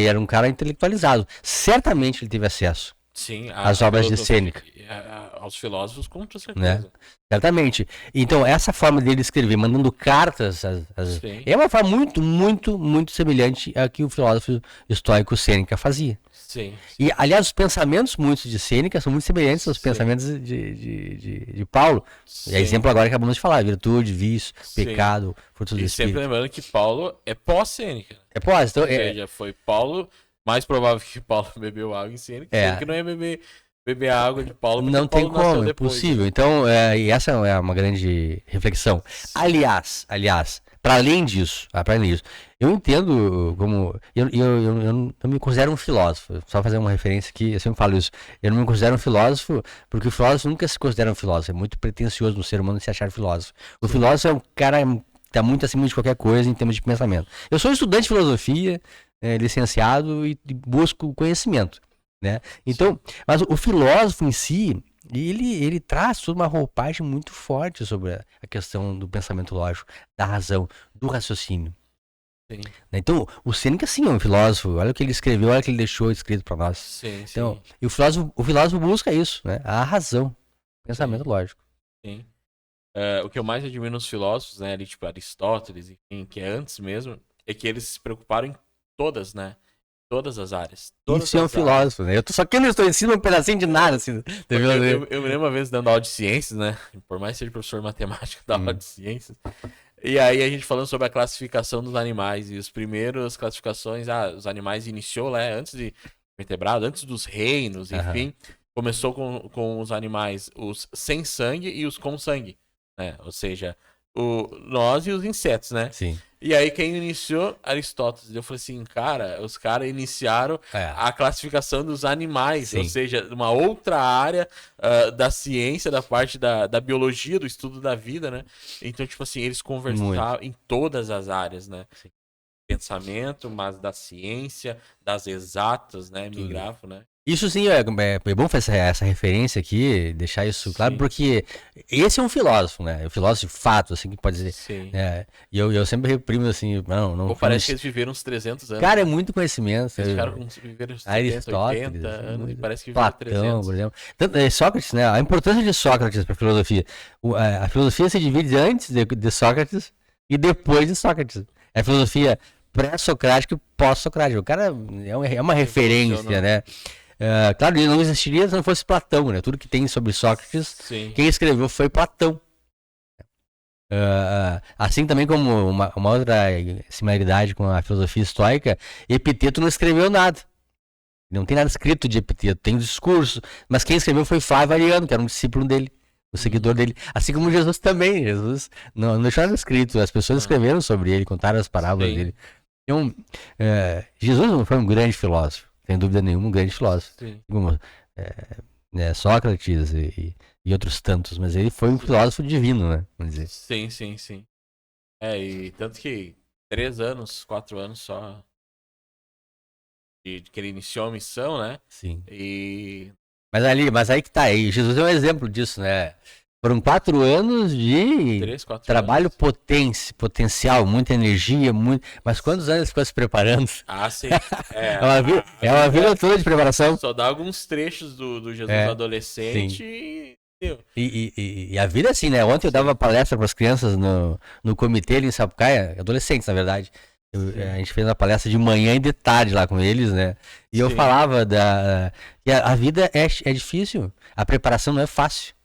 era um cara intelectualizado. Certamente ele teve acesso às obras de Sêneca. Aos filósofos, com certeza. Né? Certamente. Então, essa forma dele escrever, mandando cartas, é uma forma muito, muito, muito semelhante à que o filósofo estoico Sêneca fazia. Sim. E, aliás, os pensamentos muitos de Sêneca são muito semelhantes aos pensamentos de Paulo. E é exemplo agora que acabamos de falar: virtude, vício, pecado, frutos do espírito. E sempre lembrando que Paulo é pós-Sêneca. É pós, então. Ou seja, foi Paulo, mais provável que Paulo bebeu água em Sêneca, que não ia beber água de Paulo. Não tem como, é possível. Então, e essa é uma grande reflexão. Aliás, para além disso, eu entendo como. Eu não me considero um filósofo. Só fazer uma referência aqui, eu sempre falo isso. Eu não me considero um filósofo, porque o filósofo nunca se considera um filósofo. É muito pretensioso no ser humano se achar filósofo. O filósofo é um cara que está muito acima de qualquer coisa em termos de pensamento. Eu sou estudante de filosofia, licenciado, e busco conhecimento. Né? Então, mas o filósofo em si, ele traz toda uma roupagem muito forte sobre a questão do pensamento lógico, da razão, do raciocínio. Sim. Então, o Sêneca sim é um filósofo. Olha o que ele escreveu, olha o que ele deixou escrito para nós. Sim, então, e o filósofo busca isso, né? A razão, o pensamento lógico. Sim. O que eu mais admiro nos filósofos, né, ali, tipo Aristóteles, enfim, que é antes mesmo, é que eles se preocuparam em todas, né? Todas as áreas. Isso é um filósofo, né? Só que eu não estou ensinando um pedacinho de nada, assim. Eu me lembro uma vez dando aula de ciências, né? Por mais que seja professor de matemática, dava aula de ciências. E aí a gente falando sobre a classificação dos animais. E as primeiras classificações, os animais iniciou, né? Antes de vertebrado, antes dos reinos, enfim. Começou com os animais, os sem sangue e os com sangue, né? Ou seja, nós e os insetos, né? Sim. E aí quem iniciou? Aristóteles. Eu falei assim, cara, os caras iniciaram a classificação dos animais, ou seja, uma outra área da ciência, da parte da biologia, do estudo da vida, né? Então, tipo assim, eles conversavam em todas as áreas, né? Sim. Pensamento, mas da ciência, das exatas, né? Migrafo, né? Isso sim, é bom fazer essa referência aqui, deixar isso claro, porque esse é um filósofo, né? Um filósofo de fato, assim, que pode dizer. Sim. E eu sempre reprimo assim, não. Parece que eles viveram uns 300 anos. Cara, é muito conhecimento. Eles viveram uns 70, 80 anos e parece que viveram 300. Por exemplo. Sócrates, né? A importância de Sócrates para a filosofia. A filosofia se divide antes de Sócrates e depois de Sócrates. É a filosofia pré-socrática e pós-socrática. O cara é uma referência, né? Claro, ele não existiria se não fosse Platão, né? Tudo que tem sobre Sócrates, quem escreveu foi Platão. Assim também como uma outra similaridade com a filosofia estoica, Epiteto não escreveu nada. Não tem nada escrito de Epiteto, tem discurso, mas quem escreveu foi Flávio Ariano, que era um discípulo dele, o seguidor dele. Assim como Jesus também. Jesus não deixou nada escrito, as pessoas escreveram sobre ele, contaram as parábolas dele. Então, Jesus não foi um grande filósofo. Sem dúvida nenhuma, um grande filósofo. Como Sócrates e outros tantos, mas ele foi um filósofo divino, né? Vamos dizer. Sim. E tanto que 4 anos só de que ele iniciou a missão, né? Sim. Mas aí que tá aí. Jesus é um exemplo disso, né? Foram 4 anos de 4 trabalho potencial, muita energia, mas quantos anos ele ficou se preparando? Sim. É uma vida toda de preparação. Só dá alguns trechos do Jesus adolescente e a vida é assim, né? Ontem eu dava palestra para as crianças no comitê ali em Sapucaia, adolescentes, na verdade. A gente fez uma palestra de manhã e de tarde lá com eles, né? E eu falava que a vida é difícil, a preparação não é fácil.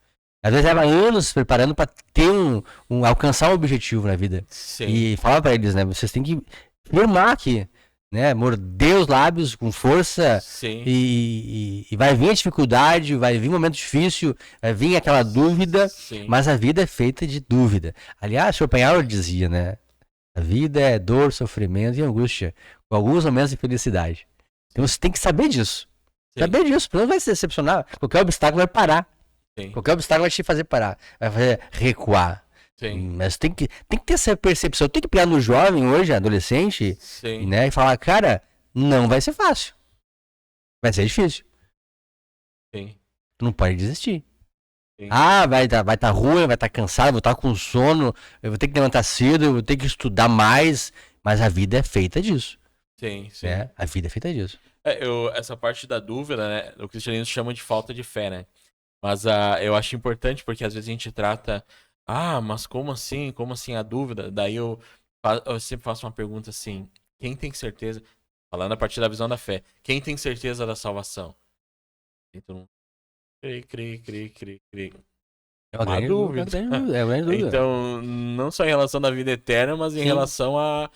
Às vezes leva anos se preparando para ter alcançar um objetivo na vida. Sim. E falava para eles, né? Vocês têm que firmar aqui, né? Morder os lábios com força. Sim. E vai vir a dificuldade, vai vir um momento difícil, vai vir aquela dúvida, mas a vida é feita de dúvida. Aliás, Schopenhauer dizia, né? A vida é dor, sofrimento e angústia, com alguns momentos de felicidade. Então você tem que saber disso. Saber disso, senão vai se decepcionar. Qualquer obstáculo vai parar. Qualquer obstáculo vai te fazer parar, vai fazer recuar. Mas tem que ter essa percepção. Tem que pegar no jovem hoje, adolescente, né, e falar, cara, não vai ser fácil. Vai ser difícil. Sim. Tu não pode desistir. Sim. Ah, vai tá ruim, vai estar cansado, vou estar com sono, eu vou ter que levantar cedo, eu vou ter que estudar mais. Mas a vida é feita disso. Sim, sim. Né? A vida é feita disso. Essa parte da dúvida, né? O cristianismo chama de falta de fé, né? Mas eu acho importante porque às vezes a gente trata. Ah, mas como assim? Como assim a dúvida? Daí eu sempre faço uma pergunta assim: quem tem certeza? Falando a partir da visão da fé, quem tem certeza da salvação? Então, crê. É uma Uma grande dúvida. dúvida. É uma grande dúvida. Então, não só em relação da vida eterna, mas em Sim. relação a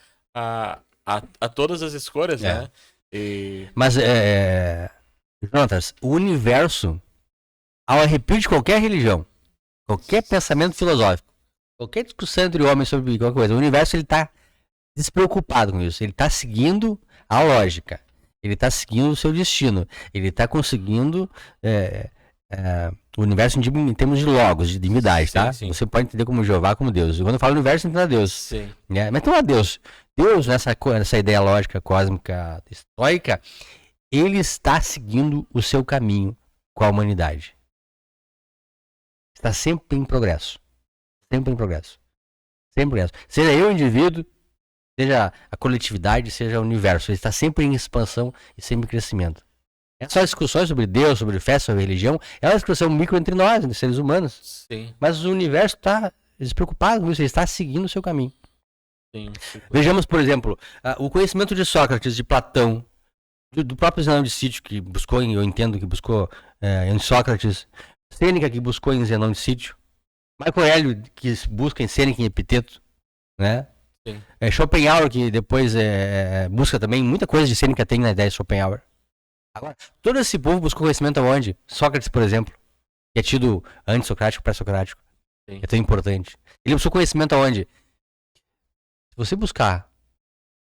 todas as escolhas, né? Mas, Jonatas, o universo, ao arrepio de qualquer religião, qualquer pensamento filosófico, qualquer discussão entre homens sobre qualquer coisa, o universo ele tá despreocupado com isso. Ele tá seguindo a lógica. Ele tá seguindo o seu destino. Ele tá conseguindo o universo em termos de logos, de divindade, tá? Sim. Você pode entender como Jeová, como Deus. E quando eu falo universo, entenda Deus. Sim. Né? Mas então a Deus. Deus, nessa ideia lógica, cósmica, estoica, ele está seguindo o seu caminho com a humanidade. Está sempre em progresso. Sempre em progresso. Sempre em progresso. Seja eu, indivíduo, seja a coletividade, seja o universo. Ele está sempre em expansão e sempre em crescimento. Essas discussões sobre Deus, sobre fé, sobre religião, é uma discussão micro entre nós, entre seres humanos. Sim. Mas o universo está despreocupado com isso, ele está seguindo o seu caminho. Sim. Vejamos, por exemplo, o conhecimento de Sócrates, de Platão, do próprio Zenão de Sítio, que buscou, eu entendo que buscou em Sócrates, Sêneca, que buscou em Zenão de Sítio, Marco Aurélio, que busca em Sêneca, em Epiteto, né? Schopenhauer, que depois busca também, muita coisa de Sêneca tem na ideia de Schopenhauer. Agora, todo esse povo buscou conhecimento aonde? Sócrates, por exemplo, que é tido antissocrático, pré-socrático, é tão importante. Ele buscou conhecimento aonde? Se você buscar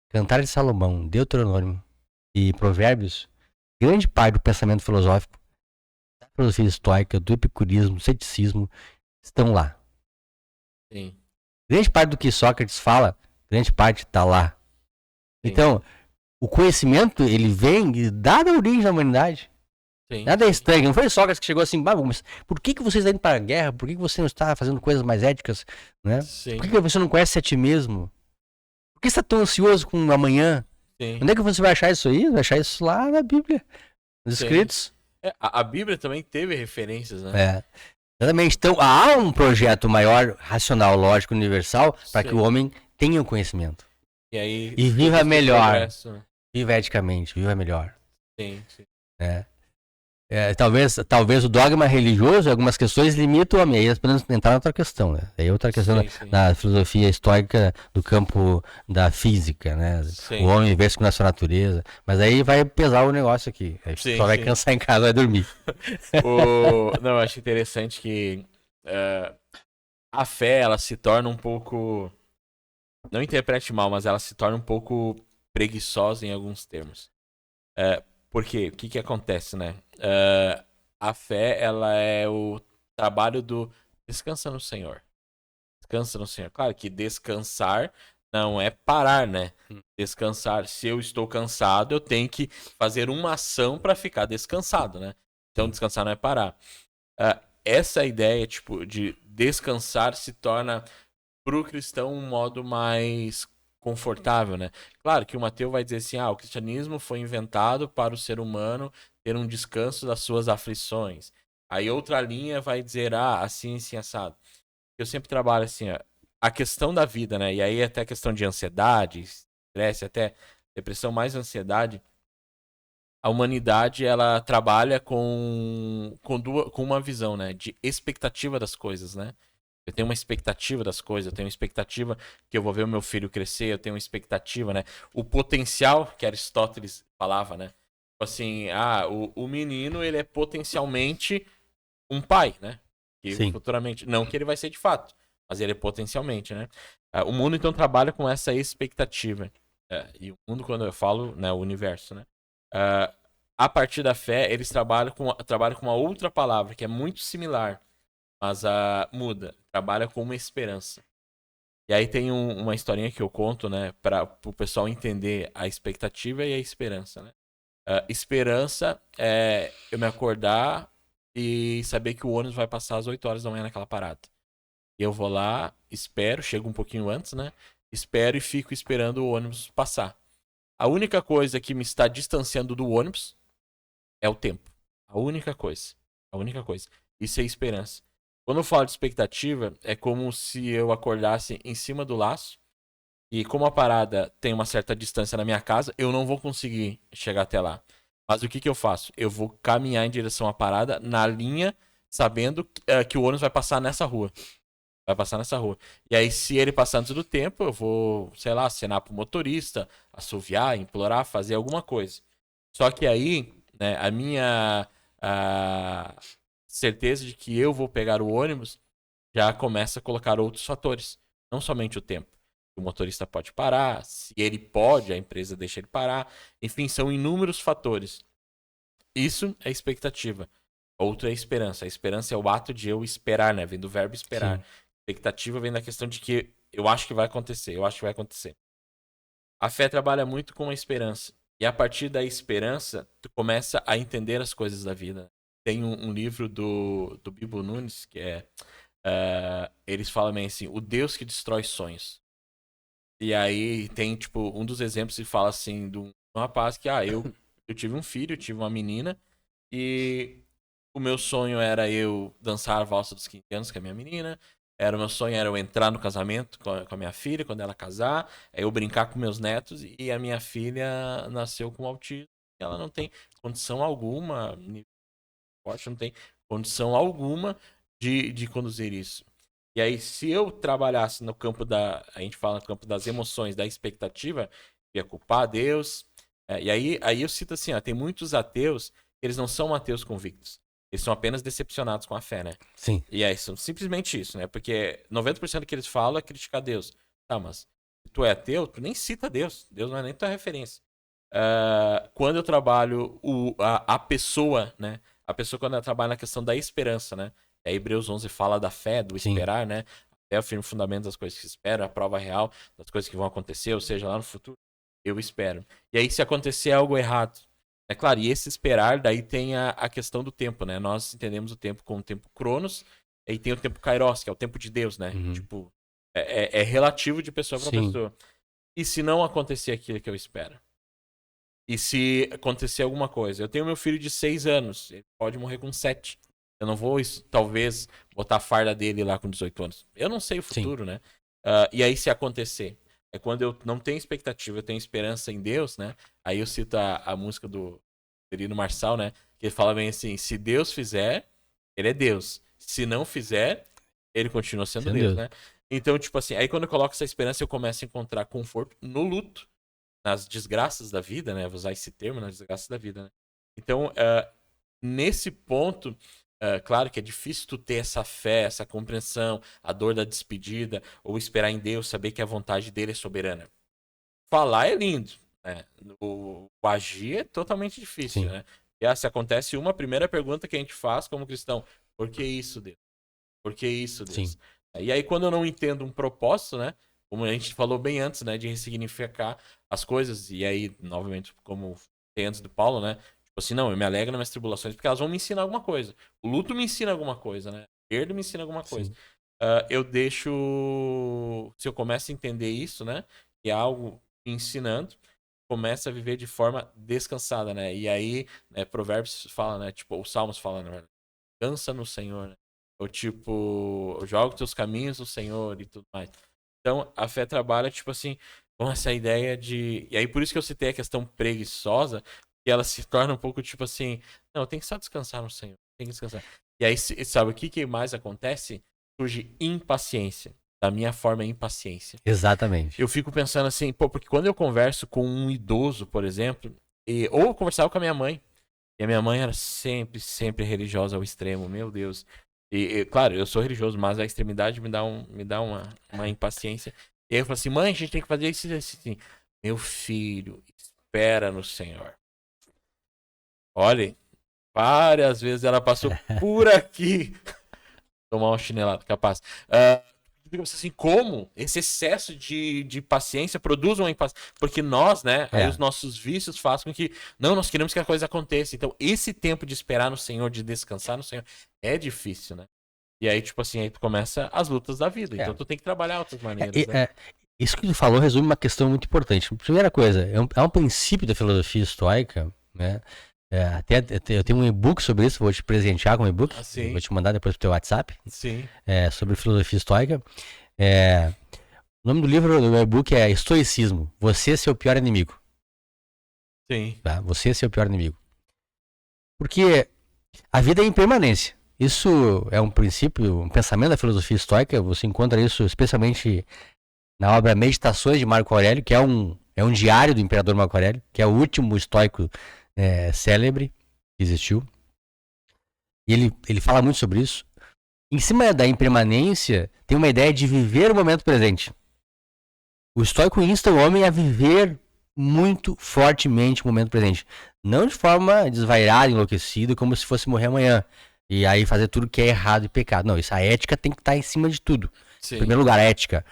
Cantar de Salomão, Deuteronômio e Provérbios, grande parte do pensamento filosófico, da filosofia estoica, do epicurismo, do ceticismo, estão lá. Sim. Grande parte do que Sócrates fala, grande parte está lá. Sim. Então, o conhecimento, ele vem e dá a origem da humanidade. Sim. Nada é estranho. Não foi Sócrates que chegou assim, mas por que você está indo para a guerra? Por que você não está fazendo coisas mais éticas? Né? Por que você não conhece a ti mesmo? Por que você está tão ansioso com amanhã? Sim. Onde é que você vai achar isso aí? Vai achar isso lá na Bíblia. Nos escritos. A Bíblia também teve referências, né? Exatamente. Então, há um projeto maior, racional, lógico, universal, para que o homem tenha o conhecimento. E viva melhor. Progresso. Viva eticamente, viva melhor. Sim. Talvez o dogma religioso, algumas questões limitam o homem. Aí nós podemos entrar na outra questão, né? Aí outra questão na filosofia histórica do campo da física, né? O homem vê-se com a sua natureza. Mas aí vai pesar o negócio aqui. Aí só vai cansar em casa, vai dormir. Não, eu acho interessante que a fé, ela se torna um pouco... Não interprete mal, mas ela se torna um pouco preguiçosa em alguns termos. Porque o que acontece, né? A fé, ela é o trabalho do descansa no Senhor. Descansa no Senhor. Claro que descansar não é parar, né? Descansar. Se eu estou cansado, eu tenho que fazer uma ação para ficar descansado, né? Então, descansar não é parar. Essa ideia, tipo, de descansar se torna pro cristão um modo mais confortável, né? Claro que o Mateus vai dizer assim, o cristianismo foi inventado para o ser humano ter um descanso das suas aflições. Aí outra linha vai dizer, assim assado. Eu sempre trabalho assim, a questão da vida, né? E aí até a questão de ansiedade, estresse, até depressão mais ansiedade. A humanidade, ela trabalha com uma visão, né? De expectativa das coisas, né? Eu tenho uma expectativa das coisas, eu tenho uma expectativa que eu vou ver o meu filho crescer, eu tenho uma expectativa, né? O potencial, que Aristóteles falava, né? Assim, o menino, ele é potencialmente um pai, né? Que futuramente, não que ele vai ser de fato, mas ele é potencialmente, né? O mundo, então, trabalha com essa expectativa. E o mundo, quando eu falo, né? O universo, né? A partir da fé, eles trabalham com uma outra palavra, que é muito similar, mas muda. Trabalha com uma esperança. E aí tem uma historinha que eu conto, né? Para o pessoal entender a expectativa e a esperança, né? Esperança é eu me acordar e saber que o ônibus vai passar às 8 horas da manhã naquela parada. E eu vou lá, espero, chego um pouquinho antes, né? Espero e fico esperando o ônibus passar. A única coisa que me está distanciando do ônibus é o tempo. A única coisa. A única coisa. Isso é esperança. Quando eu falo de expectativa, é como se eu acordasse em cima do laço. E como a parada tem uma certa distância na minha casa, eu não vou conseguir chegar até lá. Mas o que que eu faço? Eu vou caminhar em direção à parada na linha, sabendo que o ônibus vai passar nessa rua. Vai passar nessa rua. E aí, se ele passar antes do tempo, eu vou, sei lá, acenar pro motorista, assoviar, implorar, fazer alguma coisa. Só que aí, né, a minha certeza de que eu vou pegar o ônibus já começa a colocar outros fatores. Não somente o tempo. O motorista pode parar, se ele pode, a empresa deixa ele parar. Enfim, são inúmeros fatores. Isso é expectativa. Outro é esperança. A esperança é o ato de eu esperar, né? Vem do verbo esperar. Sim. Expectativa vem da questão de que eu acho que vai acontecer, eu acho que vai acontecer. A fé trabalha muito com a esperança. E a partir da esperança, tu começa a entender as coisas da vida. Tem um livro do Bibo Nunes, que é... eles falam bem assim, o Deus que destrói sonhos. E aí tem, tipo, um dos exemplos que fala assim, de um rapaz que, eu tive um filho, eu tive uma menina, e o meu sonho era eu dançar a valsa dos 15 anos com a minha menina. O meu sonho era eu entrar no casamento com a minha filha, quando ela casar. Eu brincar com meus netos. E a minha filha nasceu com autismo. Ela não tem condição alguma, não tem condição alguma de conduzir isso. E aí, se eu trabalhasse no campo a gente fala no campo das emoções, da expectativa, ia culpar a Deus. E aí eu cito assim, tem muitos ateus, eles não são ateus convictos. Eles são apenas decepcionados com a fé, né? Sim. E aí, são simplesmente isso, né? Porque 90% do que eles falam é criticar Deus. Tá, mas se tu é ateu, tu nem cita Deus. Deus não é nem tua referência. Quando eu trabalho a pessoa, né? A pessoa quando ela trabalha na questão da esperança, né? E aí Hebreus 11 fala da fé, do esperar, Sim. né? É o firme fundamento das coisas que se espera, a prova real das coisas que vão acontecer, ou seja, lá no futuro, eu espero. E aí, se acontecer algo errado, é claro, e esse esperar, daí tem a questão do tempo, né? Nós entendemos o tempo como o tempo Cronos, e tem o tempo Kairos, que é o tempo de Deus, né? Uhum. Tipo, é relativo de pessoa para pessoa. E se não acontecer aquilo que eu espero? E se acontecer alguma coisa? Eu tenho meu filho de 6 anos, ele pode morrer com 7. Eu não vou, talvez, botar a farda dele lá com 18 anos. Eu não sei o futuro, Sim. né? E aí, se acontecer? É quando eu não tenho expectativa, eu tenho esperança em Deus, né? Aí eu cito a música do Serino Marçal, né? Que ele fala bem assim, se Deus fizer, ele é Deus. Se não fizer, ele continua sendo Deus, né? Então, tipo assim, aí quando eu coloco essa esperança, eu começo a encontrar conforto no luto, nas desgraças da vida, né? Vou usar esse termo, nas desgraças da vida, né? Então, nesse ponto, claro que é difícil tu ter essa fé, essa compreensão, a dor da despedida, ou esperar em Deus, saber que a vontade dele é soberana. Falar é lindo, né? O agir é totalmente difícil, Sim. né? E se acontece a primeira pergunta que a gente faz como cristão, por que isso, Deus? Por que isso, Deus? Sim. E aí, quando eu não entendo um propósito, né? Como a gente falou bem antes, né? De ressignificar as coisas. E aí, novamente, como tem antes do Paulo, né? Tipo assim, não, eu me alegro nas minhas tribulações porque elas vão me ensinar alguma coisa. O luto me ensina alguma coisa, né? A perda me ensina alguma coisa. Eu deixo... Se eu começo a entender isso, né? Que é algo me ensinando, começa a viver de forma descansada, né? E aí, né, Provérbios fala, né? Tipo, os Salmos falam, né? Cansa no Senhor, né? Ou tipo, joga os teus caminhos no Senhor e tudo mais. Então, a fé trabalha, tipo assim, com essa ideia de... E aí, por isso que eu citei a questão preguiçosa, que ela se torna um pouco, tipo assim, não, tem que só descansar no Senhor, tem que descansar. E aí, sabe o que mais acontece? Surge impaciência. Da minha forma, é impaciência. Exatamente. Eu fico pensando assim, porque quando eu converso com um idoso, por exemplo, ou eu conversava com a minha mãe, e a minha mãe era sempre, sempre religiosa ao extremo, meu Deus. Claro, eu sou religioso, mas a extremidade me dá uma impaciência. E aí eu falo assim, mãe, a gente tem que fazer isso assim. Meu filho, espera no Senhor. Olha, várias vezes ela passou por aqui. Tomar uma chinelada, capaz. fica assim, como esse excesso de paciência produz uma impaciência? Porque nós, né, aí os nossos vícios fazem com que, não, nós queremos que a coisa aconteça. Então, esse tempo de esperar no Senhor, de descansar no Senhor, é difícil, né? E aí, tipo assim, aí tu começa as lutas da vida. Então, tu tem que trabalhar outras maneiras, né? Isso que tu falou resume uma questão muito importante. Primeira coisa, é um princípio da filosofia estoica, né? Até eu tenho um e-book sobre isso, vou te presentear com um e-book, vou te mandar depois pro teu WhatsApp. Sim. Sobre filosofia estoica. O nome do livro do meu e-book é Estoicismo, Você é Seu Pior Inimigo. Sim. Tá? Você é seu pior inimigo. Porque a vida é impermanência. Isso é um princípio, um pensamento da filosofia estoica. Você encontra isso especialmente na obra Meditações de Marco Aurélio, que é um diário do imperador Marco Aurélio, que é o último estoico célebre que existiu. E ele fala muito sobre isso. Em cima da impermanência, tem uma ideia de viver o momento presente. O estoico insta o homem a viver muito fortemente o momento presente. Não de forma desvairada, enlouquecida, como se fosse morrer amanhã. E aí fazer tudo que é errado e pecado. Não, a ética tem que estar em cima de tudo. Sim. Em primeiro lugar, a ética.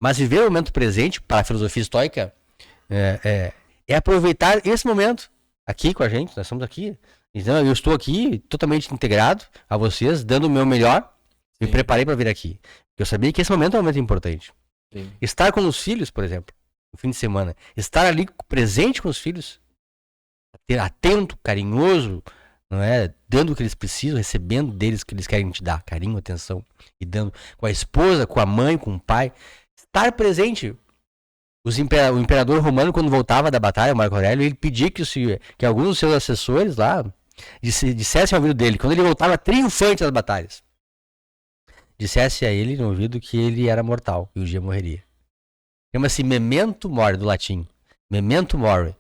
Mas viver o momento presente, para a filosofia estoica, é aproveitar esse momento aqui com a gente. Nós estamos aqui. Então, eu estou aqui totalmente integrado a vocês, dando o meu melhor. Me preparei para vir aqui. Eu sabia que esse momento é um momento importante. Sim. Estar com os filhos, por exemplo, no fim de semana. Estar ali presente com os filhos. Atento, carinhoso, não é? Dando o que eles precisam, recebendo deles o que eles querem te dar. Carinho, atenção. E dando com a esposa, com a mãe, com o pai. Estar presente. O imperador romano, quando voltava da batalha, Marco Aurélio, ele pedia que alguns dos seus assessores lá dissessem ao ouvido dele, quando ele voltava triunfante das batalhas, dissesse a ele no ouvido que ele era mortal e um dia morreria. Chama-se memento mori, do latim. Memento mori.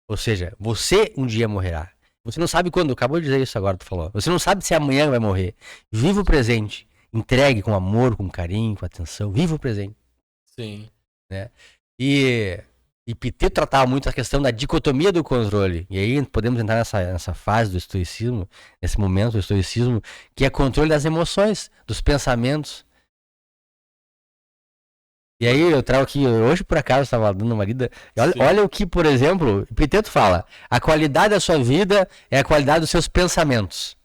Ou seja, você um dia morrerá. Você não sabe quando, acabou de dizer isso agora, tu falou. Você não sabe se amanhã vai morrer. Viva o presente. Entregue com amor, com carinho, com atenção. Viva o presente. Sim. Né? E Epiteto tratava muito a questão da dicotomia do controle. E aí podemos entrar nessa fase do estoicismo, nesse momento do estoicismo, que é controle das emoções, dos pensamentos. E aí eu trago aqui, hoje por acaso eu estava dando uma lida, olha o que, por exemplo, Epiteto fala, a qualidade da sua vida é a qualidade dos seus pensamentos.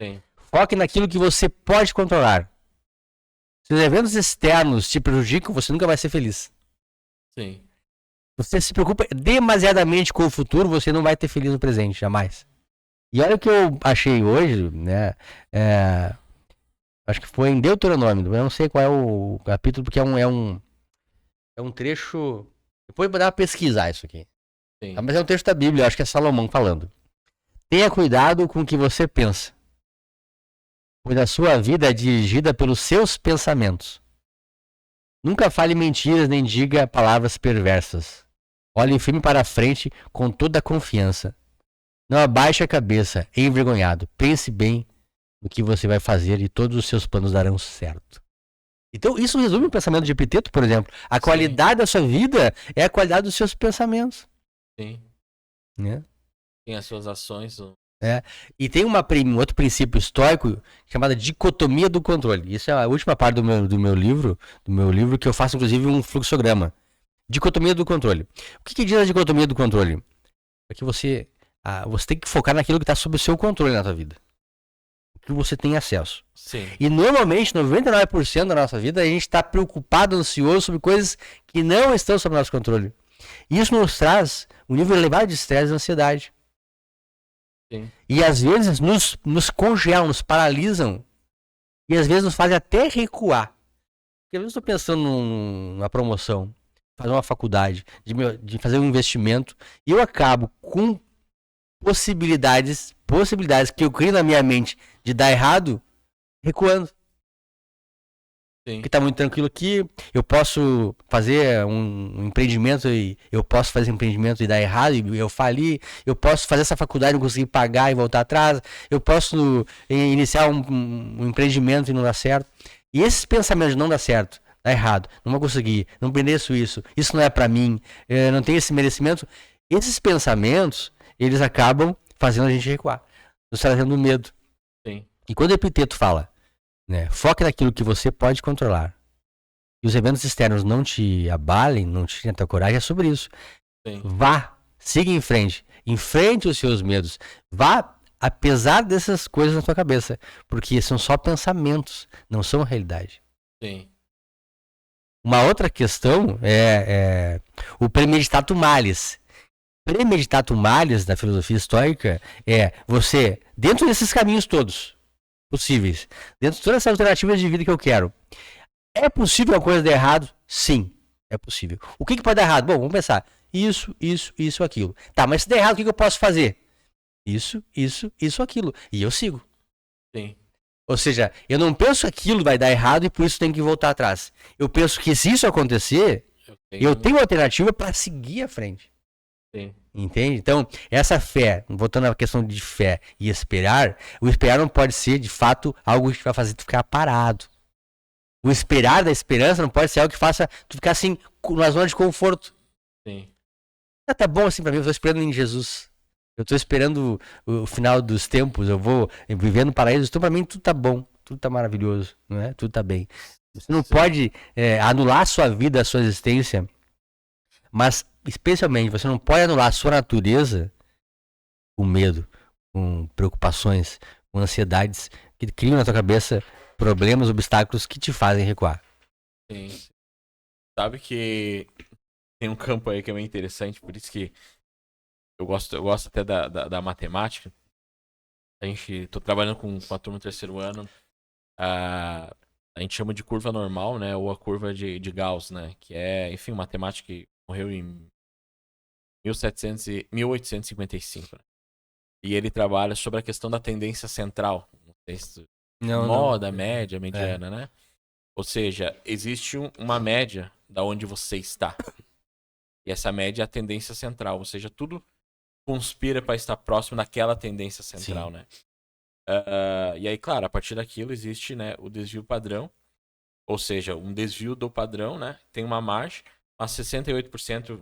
Sim. Foque naquilo que você pode controlar. Se os eventos externos te prejudicam, você nunca vai ser feliz. Sim. Você se preocupa demasiadamente com o futuro, você não vai ter feliz no presente, jamais. E olha o que eu achei hoje, né? Acho que foi em Deuteronômio, eu não sei qual é o capítulo, porque é um trecho. Depois vou dar uma pesquisar isso aqui. Sim. Mas é um trecho da Bíblia, acho que é Salomão falando. Tenha cuidado com o que você pensa, pois a sua vida é dirigida pelos seus pensamentos. Nunca fale mentiras nem diga palavras perversas. Olhe firme para a frente com toda a confiança. Não abaixe a cabeça, envergonhado. Pense bem no que você vai fazer e todos os seus planos darão certo. Então isso resume o pensamento de Epiteto, por exemplo. A qualidade da sua vida é a qualidade dos seus pensamentos. Sim. Né? Tem as suas ações. E tem um outro princípio estoico chamado dicotomia do controle. Isso é a última parte do meu livro, que eu faço inclusive um fluxograma. Dicotomia do controle. O que diz a dicotomia do controle? É que você tem que focar naquilo que está sob o seu controle na sua vida. O que você tem acesso. Sim. E normalmente, 99% da nossa vida, a gente está preocupado, ansioso sobre coisas que não estão sob o nosso controle. E isso nos traz um nível elevado de estresse e ansiedade. Sim. E às vezes nos congelam, nos paralisam. E às vezes nos fazem até recuar. Porque às vezes eu estou pensando numa promoção, fazer uma faculdade, de fazer um investimento, e eu acabo com possibilidades que eu crio na minha mente de dar errado, recuando. Sim. Porque tá muito tranquilo aqui, eu posso fazer um empreendimento e dar errado e eu falir, eu posso fazer essa faculdade e não conseguir pagar e voltar atrás, eu posso iniciar um empreendimento e não dar certo. E esses pensamentos de não dar certo, dar errado, não vou conseguir, não mereço isso não é pra mim, não tenho esse merecimento, esses pensamentos, eles acabam fazendo a gente recuar, nos trazendo medo. Sim. E quando o Epiteto fala, né? Foque naquilo que você pode controlar. E os eventos externos não te abalem, não te tirem a tua coragem, é sobre isso. Sim. Vá, siga em frente. Enfrente os seus medos. Vá, apesar dessas coisas na tua cabeça. Porque são só pensamentos, não são realidade. Sim. Uma outra questão é o premeditatum malis. Premeditatum malis da filosofia estoica é você, dentro desses caminhos todos possíveis, dentro de todas essas alternativas de vida que eu quero, é possível uma coisa dar errado? Sim, é possível. O que pode dar errado? Bom, vamos pensar. Isso, aquilo. Tá, mas se der errado, o que eu posso fazer? Isso, aquilo. E eu sigo. Sim. Ou seja, eu não penso que aquilo vai dar errado e por isso tem que voltar atrás. Eu penso que se isso acontecer, eu tenho uma alternativa para seguir à frente. Sim. Entende? Então, essa fé, voltando à questão de fé e esperar, o esperar não pode ser, de fato, algo que vai fazer tu ficar parado. O esperar da esperança não pode ser algo que faça tu ficar assim, na zona de conforto. Sim. Tá bom assim pra mim, eu tô esperando em Jesus. Eu tô esperando o final dos tempos, eu vou vivendo no paraíso. Então, pra mim, tudo tá bom, tudo tá maravilhoso, não é? Tudo tá bem. Você não pode anular a sua vida, a sua existência, mas, especialmente, você não pode anular a sua natureza com medo, com preocupações, com ansiedades que criam na tua cabeça problemas, obstáculos que te fazem recuar. Sim. Sabe que tem um campo aí que é bem interessante, por isso que eu gosto até da matemática. Tô trabalhando com a turma do terceiro ano. A gente chama de curva normal, né? Ou a curva de Gauss, né? Que é, enfim, matemática que morreu em 1855. Né? E ele trabalha sobre a questão da tendência central. Não sei se moda, média, mediana, né? Ou seja, existe uma média da onde você está. E essa média é a tendência central. Ou seja, tudo conspira para estar próximo daquela tendência central, né? E aí, claro, a partir daquilo existe, né, o desvio padrão. Ou seja, um desvio do padrão, né? Tem uma margem, mas 68%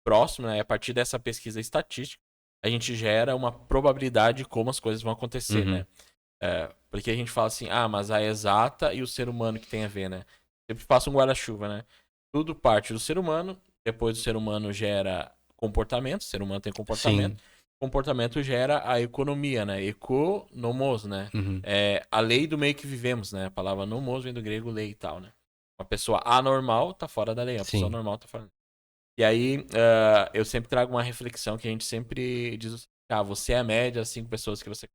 próximo, né? A partir dessa pesquisa estatística, a gente gera uma probabilidade de como as coisas vão acontecer, né? Porque a gente fala assim, mas a exata e o ser humano que tem a ver, né? Sempre passa um guarda-chuva, né? Tudo parte do ser humano, depois do ser humano gera comportamento, o ser humano tem comportamento, comportamento gera a economia, né? Economos, né? É a lei do meio que vivemos, né? A palavra nomos vem do grego lei e tal, né? Uma pessoa anormal tá fora da lei, uma pessoa normal tá fora da lei. E aí, eu sempre trago uma reflexão que a gente sempre diz, você é a média das 5 pessoas que você...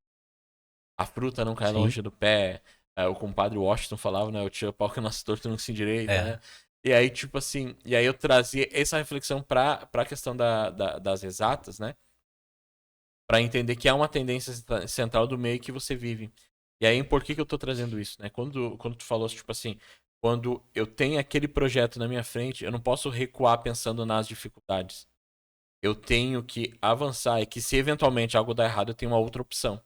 A fruta não cai longe do pé. O compadre Washington falava, né? O tio pau que nasce torto não se endireita, né? E aí, tipo assim... E aí eu trazia essa reflexão pra questão das exatas, né? Pra entender que é uma tendência central do meio que você vive. E aí, por que eu tô trazendo isso, né? Quando tu falou, tipo assim... Quando eu tenho aquele projeto na minha frente, eu não posso recuar pensando nas dificuldades. Eu tenho que avançar. E que se eventualmente algo dar errado, eu tenho uma outra opção.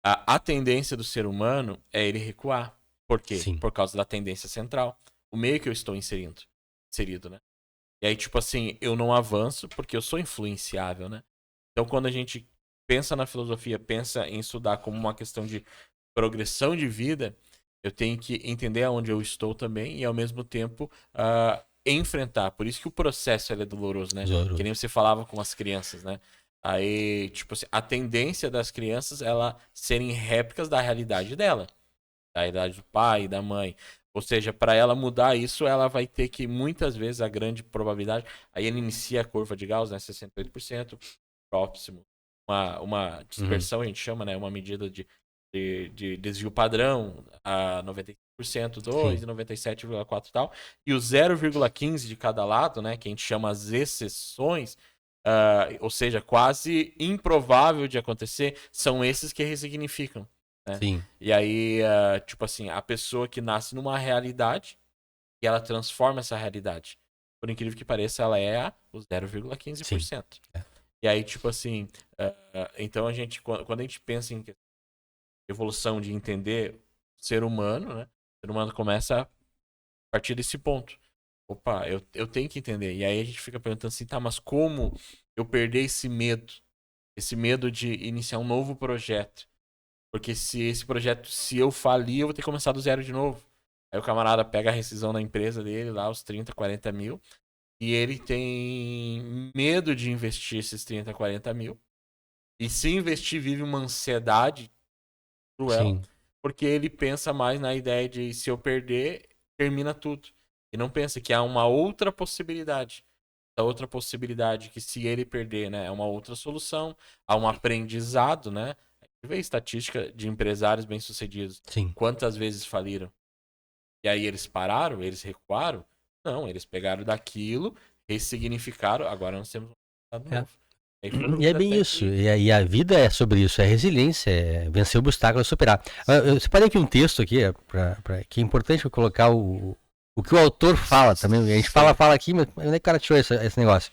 A tendência do ser humano é ele recuar. Por quê? Sim. Por causa da tendência central. O meio que eu estou inserido, né? E aí, tipo assim, eu não avanço porque eu sou influenciável, né? Então, quando a gente pensa na filosofia, pensa em estudar como uma questão de progressão de vida, eu tenho que entender aonde eu estou também e, ao mesmo tempo, enfrentar. Por isso que o processo é doloroso, né? Que nem você falava com as crianças, né? Aí, tipo assim, a tendência das crianças é ela serem réplicas da realidade dela. Da realidade do pai e da mãe. Ou seja, para ela mudar isso, ela vai ter que, muitas vezes, a grande probabilidade... Aí ele inicia a curva de Gauss, né? 68%. Próximo. Uma dispersão, a gente chama, né? Uma medida de desvio padrão a 95%, 2 e 97,4 e tal. E o 0,15 de cada lado, né? Que a gente chama as exceções... ou seja, quase improvável de acontecer, são esses que ressignificam. Né? Sim. E aí, tipo assim, a pessoa que nasce numa realidade e ela transforma essa realidade. Por incrível que pareça, ela é o 0,15%. E aí, tipo assim, então a gente, quando a gente pensa em evolução de entender o ser humano, né? O ser humano começa a partir desse ponto. Opa, eu tenho que entender. E aí a gente fica perguntando assim, tá, mas como eu perder esse medo? Esse medo de iniciar um novo projeto? Porque se esse projeto, se eu falir, eu vou ter que começar do zero de novo. Aí o camarada pega a rescisão da empresa dele lá, os 30, 40 mil, e ele tem medo de investir esses 30, 40 mil. E se investir, vive uma ansiedade cruel, Sim. porque ele pensa mais na ideia de se eu perder, termina tudo. E não pensa que há uma outra possibilidade. A outra possibilidade que se ele perder, né, é uma outra solução, há um aprendizado, né? Vê estatística de empresários bem-sucedidos. Sim. Quantas vezes faliram? E aí eles pararam? Eles recuaram? Não, eles pegaram daquilo, ressignificaram, agora nós temos um resultado novo. E é bem isso. E a vida é sobre isso, é resiliência, é vencer o obstáculo, é superar. Eu separei aqui um texto aqui, que é importante eu colocar o que o autor fala também. A gente fala aqui, mas onde é que o cara tirou esse negócio?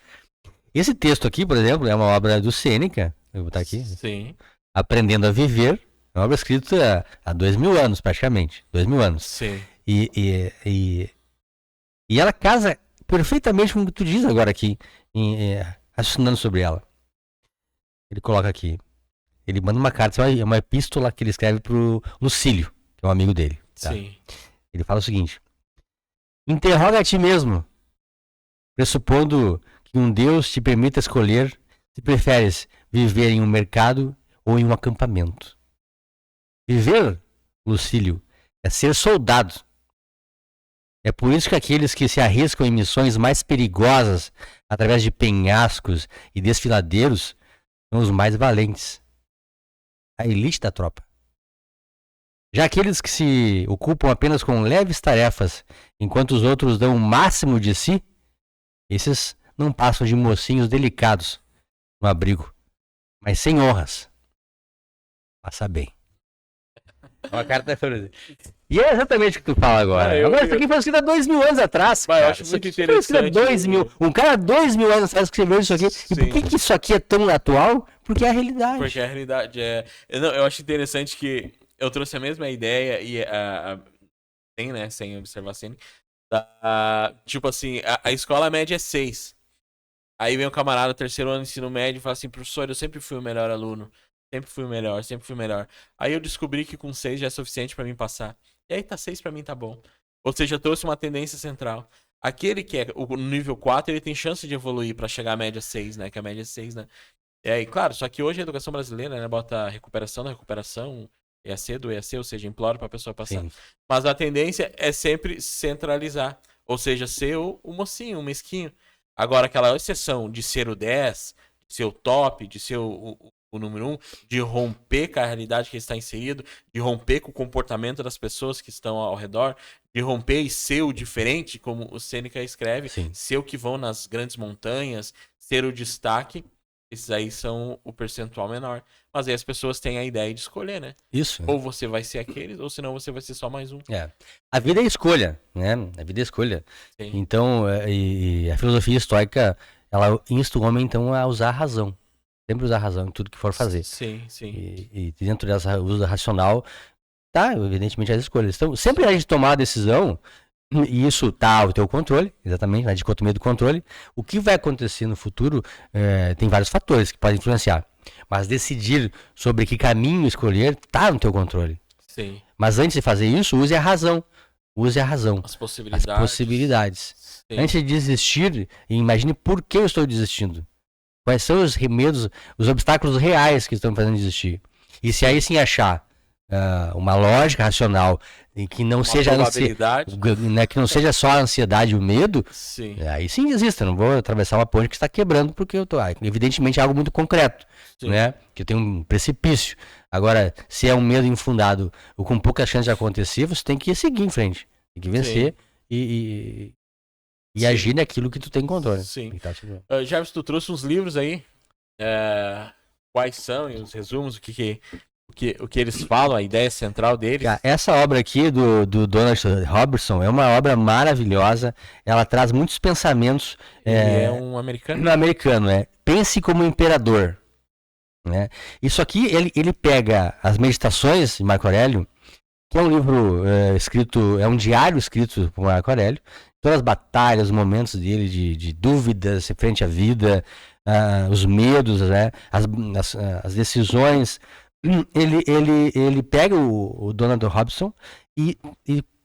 Esse texto aqui, por exemplo, é uma obra do Sêneca, eu vou botar aqui. Sim. Aprendendo a Viver, é uma obra escrita há 2000 anos, praticamente. 2000 anos. Sim. E ela casa perfeitamente com o que tu diz agora aqui, raciocinando sobre ela. Ele coloca aqui. Ele manda uma carta, é uma epístola que ele escreve pro Lucílio, que é um amigo dele. Tá? Sim. Ele fala o seguinte: interroga a ti mesmo, pressupondo que um Deus te permita escolher se preferes viver em um mercado ou em um acampamento. Viver, Lucílio, é ser soldado. É por isso que aqueles que se arriscam em missões mais perigosas através de penhascos e desfiladeiros são os mais valentes. A elite da tropa. Já aqueles que se ocupam apenas com leves tarefas, enquanto os outros dão o máximo de si, esses não passam de mocinhos delicados no abrigo, mas sem honras. Passa bem. Uma carta E é exatamente o que tu fala agora. Agora isso aqui foi escrito há 2000 anos atrás. Eu acho muito interessante. Foi escrito há 2000. Um cara há 2000 anos atrás escreveu isso aqui. Sim. E por que isso aqui é tão atual? Porque é a realidade. Porque a realidade é... Não, eu acho interessante que eu trouxe a mesma ideia e tem, né, sem observar assim, tipo assim, a escola média é 6. Aí vem um camarada, terceiro ano de ensino médio, e fala assim: professor, eu sempre fui o melhor aluno. Sempre fui o melhor, sempre fui o melhor. Aí eu descobri que com 6 já é suficiente pra mim passar. E aí tá 6 pra mim, tá bom. Ou seja, eu trouxe uma tendência central. Aquele que é o nível 4, ele tem chance de evoluir pra chegar à média 6, né? Que a média é 6, né? E aí, claro, só que hoje a educação brasileira, né, bota recuperação na recuperação, EAC do EAC, ou seja, implora pra pessoa passar. Sim. Mas a tendência é sempre centralizar. Ou seja, ser o mocinho, o mesquinho. Agora, aquela exceção de ser o 10, de ser o top, de ser o número 1, de romper com a realidade que está inserido, de romper com o comportamento das pessoas que estão ao redor, de romper e ser o diferente, como o Sêneca escreve, Sim. ser o que vão nas grandes montanhas, ser o destaque, esses aí são o percentual menor. Mas aí as pessoas têm a ideia de escolher, né? Isso. Ou você vai ser aqueles, ou senão você vai ser só mais um. A vida é escolha, né? A vida é escolha. Sim. Então, e a filosofia estoica, ela insta o homem, então, a usar a razão. Sempre usar a razão em tudo que for fazer. Sim, sim. E dentro dessa uso racional, tá, evidentemente, as escolhas. Então, sempre a gente tomar a decisão, e isso tá ao teu controle, exatamente, na dicotomia do controle. O que vai acontecer no futuro, tem vários fatores que podem influenciar. Mas decidir sobre que caminho escolher, tá no teu controle. Sim. Mas antes de fazer isso, use a razão. Use a razão. As possibilidades. As possibilidades. Sim. Antes de desistir, imagine por que eu estou desistindo. Quais são os remedos, os obstáculos reais que estão me fazendo desistir. E se aí sim achar uma lógica racional e que não seja né, que não seja só a ansiedade e o medo, sim. Aí sim desista. Não vou atravessar uma ponte que está quebrando porque eu tô. Evidentemente é algo muito concreto, né? Que tem um precipício. Agora, se é um medo infundado ou com pouca chance de acontecer, você tem que seguir em frente, tem que vencer e agir naquilo que tu tem controle. Sim. Jarvis, tu trouxe uns livros aí. Quais são e os resumos, o que eles falam, a ideia central deles? Essa obra aqui do Donald Robertson é uma obra maravilhosa. Ela traz muitos pensamentos. Ele é um americano? Um americano, Pense como imperador. Né? Isso aqui, ele pega as meditações de Marco Aurélio, que é um livro escrito, é um diário escrito por Marco Aurélio, todas as batalhas, os momentos dele de dúvidas frente à vida, os medos, né? As decisões, Ele pega o Donald Robson e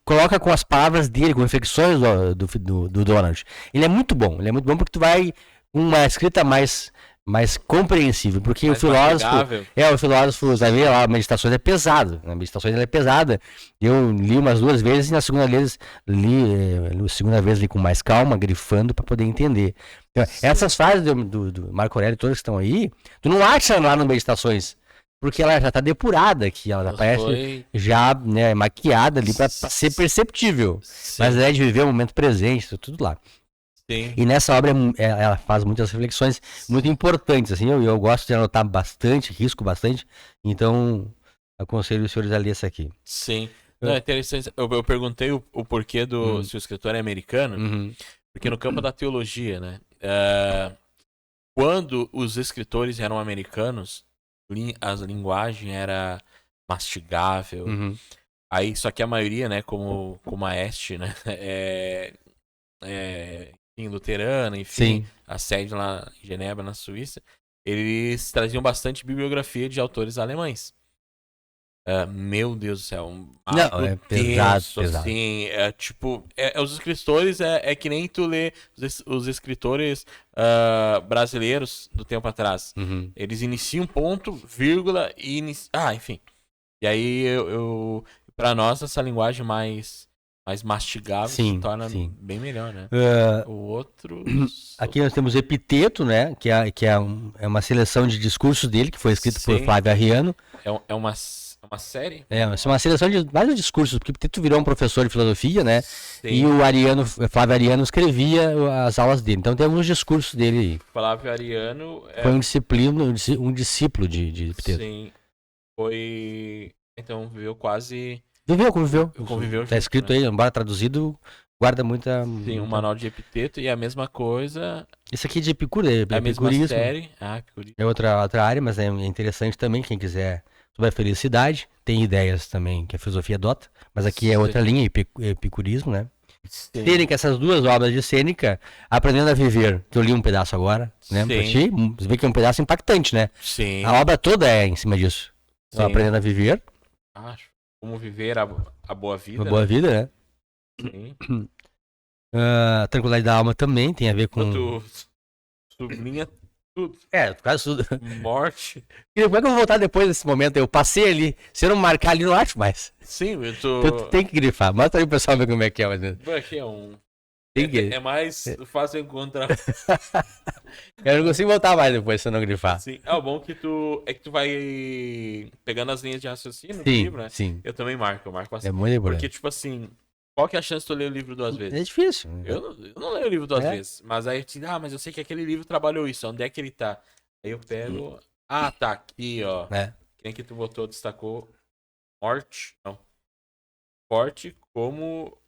coloca com as palavras dele, com reflexões do Donald. Ele é muito bom porque tu vai uma escrita mais compreensível, porque Mais mastigável. o filósofo, vai ver lá, Meditações é pesado, a Meditações ela é pesada. Eu li umas 2 vezes e na segunda vez li com mais calma, grifando para poder entender. Então, essas frases do Marco Aurélio, todas que estão aí, tu não acha lá no Meditações, porque ela já tá depurada aqui, ela aparece já, né, maquiada ali para ser perceptível. Sim. Mas é de viver o momento presente, tudo lá. Sim. E nessa obra ela faz muitas reflexões muito importantes, assim, eu gosto de anotar bastante, risco bastante, então aconselho os senhores a ler essa aqui. Sim. Não, é interessante. Eu perguntei o porquê se o escritor é americano, porque no campo da teologia, né, quando os escritores eram americanos, a linguagem era mastigável. Aí, só que a maioria, né, como a Este, né, luterana, enfim, Sim. a sede lá em Genebra, na Suíça, eles traziam bastante bibliografia de autores alemães. Meu Deus do céu. Não, é pesado. Assim, os escritores é que nem tu lê os escritores brasileiros do tempo atrás. Eles iniciam ponto, vírgula e enfim. E aí pra nós essa linguagem mais mastigável se torna bem melhor, né? O outro... Aqui nós temos Epiteto, né? Que é uma seleção de discursos dele, que foi escrito por Flávio Arriano. É uma série? É uma seleção de vários discursos, porque Epiteto virou um professor de filosofia, né? Sim. E o Flávio Arriano escrevia as aulas dele. Então tem alguns discursos dele aí. Flávio Arriano... Foi um discípulo de Epiteto. Sim. Foi... Então viveu quase... Conviveu. Tá escrito, né? Aí, embora traduzido, guarda muita... Sim, um manual de Epiteto e a mesma coisa... Isso aqui de Epicuro, é a mesma série. Epicurismo. É outra área, mas é interessante também, quem quiser sobre a felicidade. Tem ideias também que a filosofia adota, mas aqui é outra linha, epicurismo, né? Sêneca, essas 2 obras de Sêneca, Aprendendo a Viver, que eu li um pedaço agora, né? Pra ti, você vê que é um pedaço impactante, né? Sim. A obra toda é em cima disso. Então, Aprendendo a Viver. Como viver a boa vida. A boa vida, né? Sim. A Tranquilidade da Alma também tem a ver com... Tu sublinha tudo. Quase tudo. Morte. Como é que eu vou voltar depois desse momento? Eu passei ali, se eu não marcar ali, não acho mais. Sim, Então tu tem que grifar. Mostra aí o pessoal ver como é que é. Mas... Aqui é mais fácil encontrar. Eu não consigo voltar mais depois se eu não grifar. Sim. O bom que tu vai pegando as linhas de raciocínio do livro, né? Sim. Eu também marco bastante. É muito importante. Porque, tipo assim, qual que é a chance de tu ler o livro 2 vezes? É difícil. Eu não leio o livro 2 vezes. Mas aí eu te mas eu sei que aquele livro trabalhou isso. Onde é que ele tá? Aí eu pego... tá aqui, ó. Quem que tu botou, destacou? Morte? Não. Forte como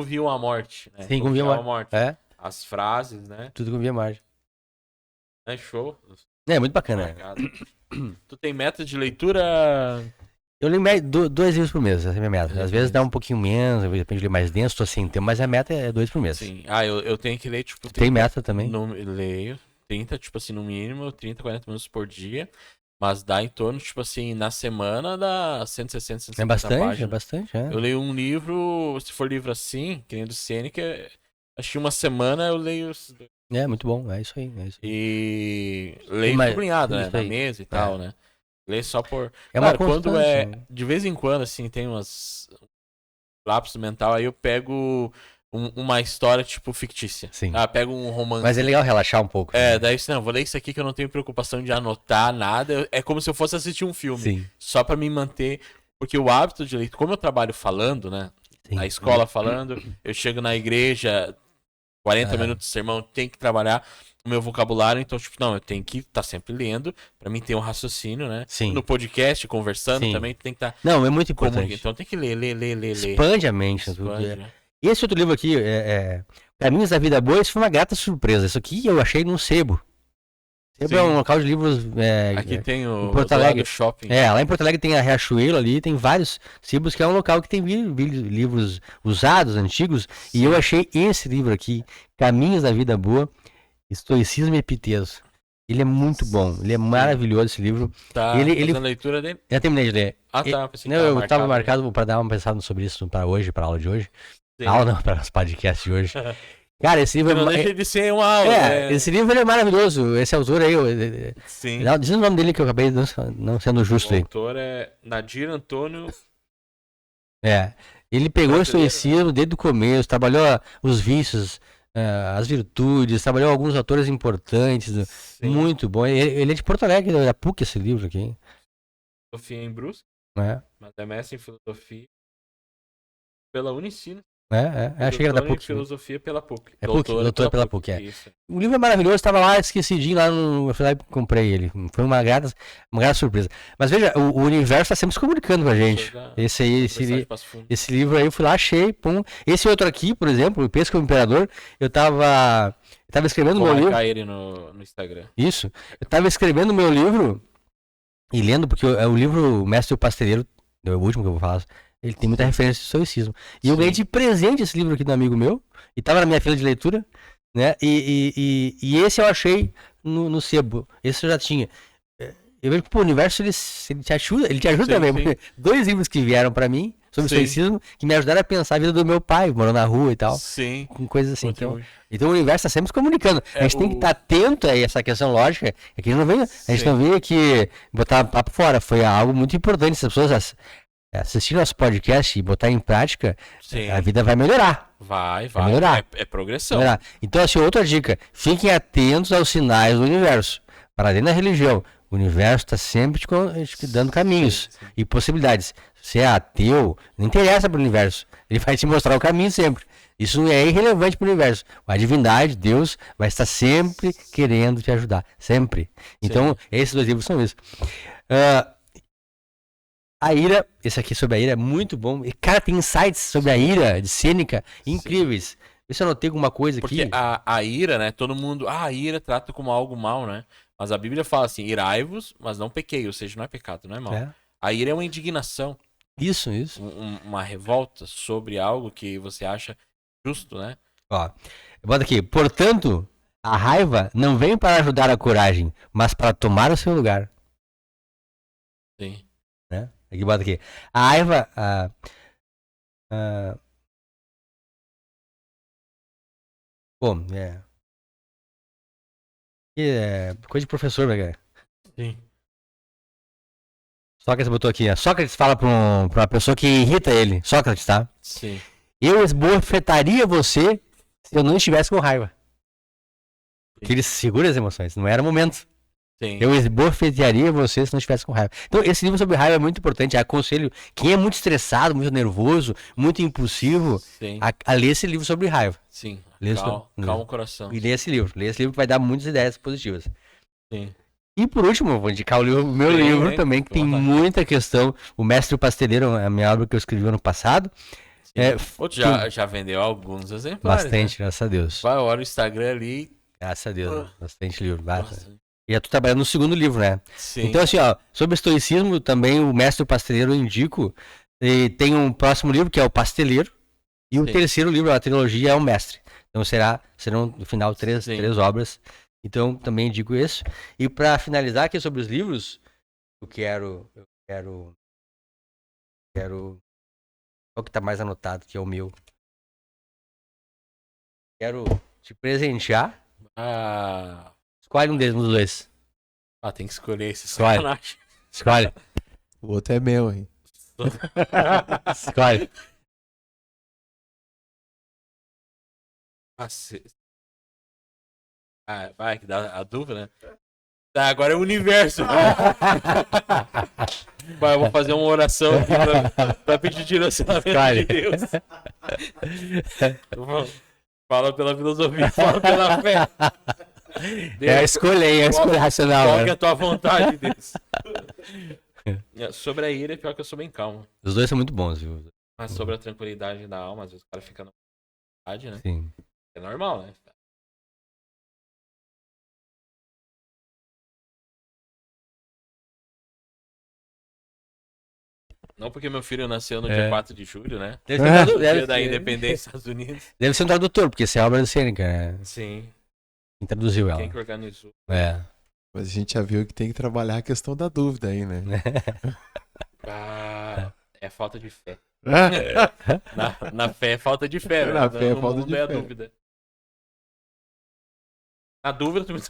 viam a morte, né? Sim, como viam a morte. As frases, né? Tudo como via a morte. É show. É muito bacana. Tu tem meta de leitura? Eu leio 2 livros por mês, essa é a minha meta. Às vezes dá um pouquinho menos, depende de ler mais denso, tô sem tempo, mas a meta é 2 por mês. Sim. Eu tenho que ler, tipo... Tem meta também? Leio 30, tipo assim, no mínimo, 30, 40 minutos por dia. Mas dá em torno, tipo assim, na semana dá 160, 150 páginas. É bastante. Eu leio um livro, se for livro assim, que nem do Sêneca, acho que uma semana eu leio... É, muito bom, é isso aí. E leio sublinhado, né, na mesa e tal, né. Leio só por... quando de vez em quando, assim, tem umas lapsos mental, aí eu pego... uma história, tipo, fictícia. Sim. Pega um romance. Mas é legal relaxar um pouco. Daí não, vou ler isso aqui que eu não tenho preocupação de anotar nada. É como se eu fosse assistir um filme. Sim. Só pra me manter... Porque o hábito de leitura... Como eu trabalho falando, né? Sim. Na escola falando, eu chego na igreja, 40 minutos de sermão, tenho que trabalhar o meu vocabulário. Então, tipo, não, eu tenho que estar sempre lendo pra mim ter um raciocínio, né? Sim. No podcast, conversando também, tem que estar... Não, é muito importante. Então tem que ler. Expande a mente. Expande, né? E esse outro livro aqui, Caminhos da Vida Boa, isso foi uma grata surpresa. Isso aqui eu achei num sebo. Sebo é um local de livros... aqui tem o Porto Alegre. Shopping. Lá em Porto Alegre tem a Riachuelo ali, tem vários sebos, que é um local que tem livros usados, antigos. Sim. E eu achei esse livro aqui, Caminhos da Vida Boa, Estoicismo e Epiteto. Ele é muito bom, ele é maravilhoso esse livro. Tá ele fazendo a leitura dele? Já terminei de ler. Ah, tá. Pensei que Não, eu tava né? marcado pra dar uma pensada sobre isso pra hoje, pra aula de hoje. Sim. Aula não, para os podcasts de hoje. Cara, esse livro não deixa de ser uma aula. Esse livro ele é maravilhoso. Esse autor aí. Sim. Diz o nome dele que eu acabei não sendo justo aí. O autor é Nadir Antônio. Ele pegou o estoicismo desde o começo, trabalhou os vícios, as virtudes, trabalhou alguns autores importantes. Sim. Muito bom. Ele é de Porto Alegre, da PUC, esse livro aqui. Filosofia em Brusque. Mas é mestre em filosofia pela Unicinos. Achei que era da PUC. Filosofia pela PUC. Doutora pela PUC, O livro é maravilhoso, estava lá esquecidinho, eu fui lá e comprei ele. Foi uma grata surpresa. Mas veja, o universo está sempre se comunicando com a gente. Esse livro aí eu fui lá, achei, pum. Esse outro aqui, por exemplo, o Pesca o Imperador, eu tava escrevendo meu livro. Ele no Instagram. Isso. Eu tava escrevendo meu livro e lendo, porque o livro Mestre e o Pasteleiro, é o último que eu vou falar. Ele tem muita referência de estoicismo. E eu ganhei de presente esse livro aqui do amigo meu. E tava na minha fila de leitura. Né? E esse eu achei no sebo. Esse eu já tinha. Eu vejo que o universo ele te ajuda. Ele te ajuda também. Sim. 2 livros que vieram pra mim sobre estoicismo que me ajudaram a pensar a vida do meu pai, morando na rua e tal. Sim. Com coisas assim. Então o universo tá sempre se comunicando. A gente tem que estar atento a essa questão lógica. É que a gente não veio aqui botar papo fora. Foi algo muito importante. Se as pessoas assistir nosso podcast e botar em prática, a vida vai melhorar. Vai melhorar. É progressão. Então, assim, outra dica: fiquem atentos aos sinais do universo. Para dentro da religião, o universo está sempre te dando caminhos e possibilidades. Se você é ateu, não interessa para o universo. Ele vai te mostrar o caminho sempre. Isso é irrelevante para o universo. A divindade, Deus, vai estar sempre querendo te ajudar. Sempre. Então, esses 2 livros são isso. A ira, esse aqui sobre a ira é muito bom. E, cara, tem insights sobre a ira de Sêneca incríveis. Vê se eu anotei alguma coisa aqui. Porque a ira, né? Todo mundo. A ira trata como algo mal, né? Mas a Bíblia fala assim: irai-vos, mas não pequei. Ou seja, não é pecado, não é mal. A ira é uma indignação. Isso. Uma revolta sobre algo que você acha justo, né? Ó, bota aqui. Portanto, a raiva não vem para ajudar a coragem, mas para tomar o seu lugar. Sim. Né? Aqui, bota aqui. A raiva. Bom, coisa de professor, velho. Sim. Sócrates botou aqui. Sócrates fala pra uma pessoa que irrita ele. Sócrates, tá? Sim. Eu esbofetaria você se eu não estivesse com raiva. Porque ele segura as emoções. Não era o momento. Sim. Eu esbofetearia você se não estivesse com raiva. Então, esse livro sobre raiva é muito importante. Aconselho quem é muito estressado, muito nervoso, muito impulsivo, a ler esse livro sobre raiva. Sim. Calma o coração. E ler esse livro. Ler esse livro que vai dar muitas ideias positivas. Sim. E por último, eu vou indicar o meu livro também, que tem muita questão. O Mestre e o Pasteleiro é a minha obra que eu escrevi ano passado. Já vendeu alguns exemplares. Bastante, né? Graças a Deus. Vai, olha o Instagram ali. Graças a Deus, bastante livro. E eu tô trabalhando no segundo livro, né? Sim. Então, assim, sobre estoicismo, também o Mestre e o Pasteleiro eu indico. E tem um próximo livro, que é o Pasteleiro. E o terceiro livro, a trilogia, é o Mestre. Então serão no final três obras. Então também indico isso. E para finalizar aqui sobre os livros, eu quero qual que tá mais anotado, que é o meu. Quero te presentear. Escolhe um dos 2. Tem que escolher esse. Escolhe. O outro é meu, hein? Escolhe. Vai, que dá a dúvida, né? Tá, agora é o universo. Vai, eu vou fazer uma oração aqui pra pedir direcionamento de Deus. Fala pela filosofia, fala pela fé. Deus, escolher racional. Qual que é a tua vontade, Deus? Sobre a ira, é pior que eu sou bem calmo. Os 2 são muito bons, viu? Mas sobre a tranquilidade da alma, às vezes o cara fica na vontade, né? Sim. É normal, né? Não porque meu filho nasceu no dia 4 de julho, né? Dia da independência dos Estados Unidos. Deve ser um tradutor, porque essa é a obra do Sêneca, né? Sim. Quem traduziu ela? Quem que organizou? Mas a gente já viu que tem que trabalhar a questão da dúvida aí, né? Ah, é falta de fé. Na fé é falta de fé, né? Na fé é No falta mundo de é a fé. dúvida. Na dúvida, tu me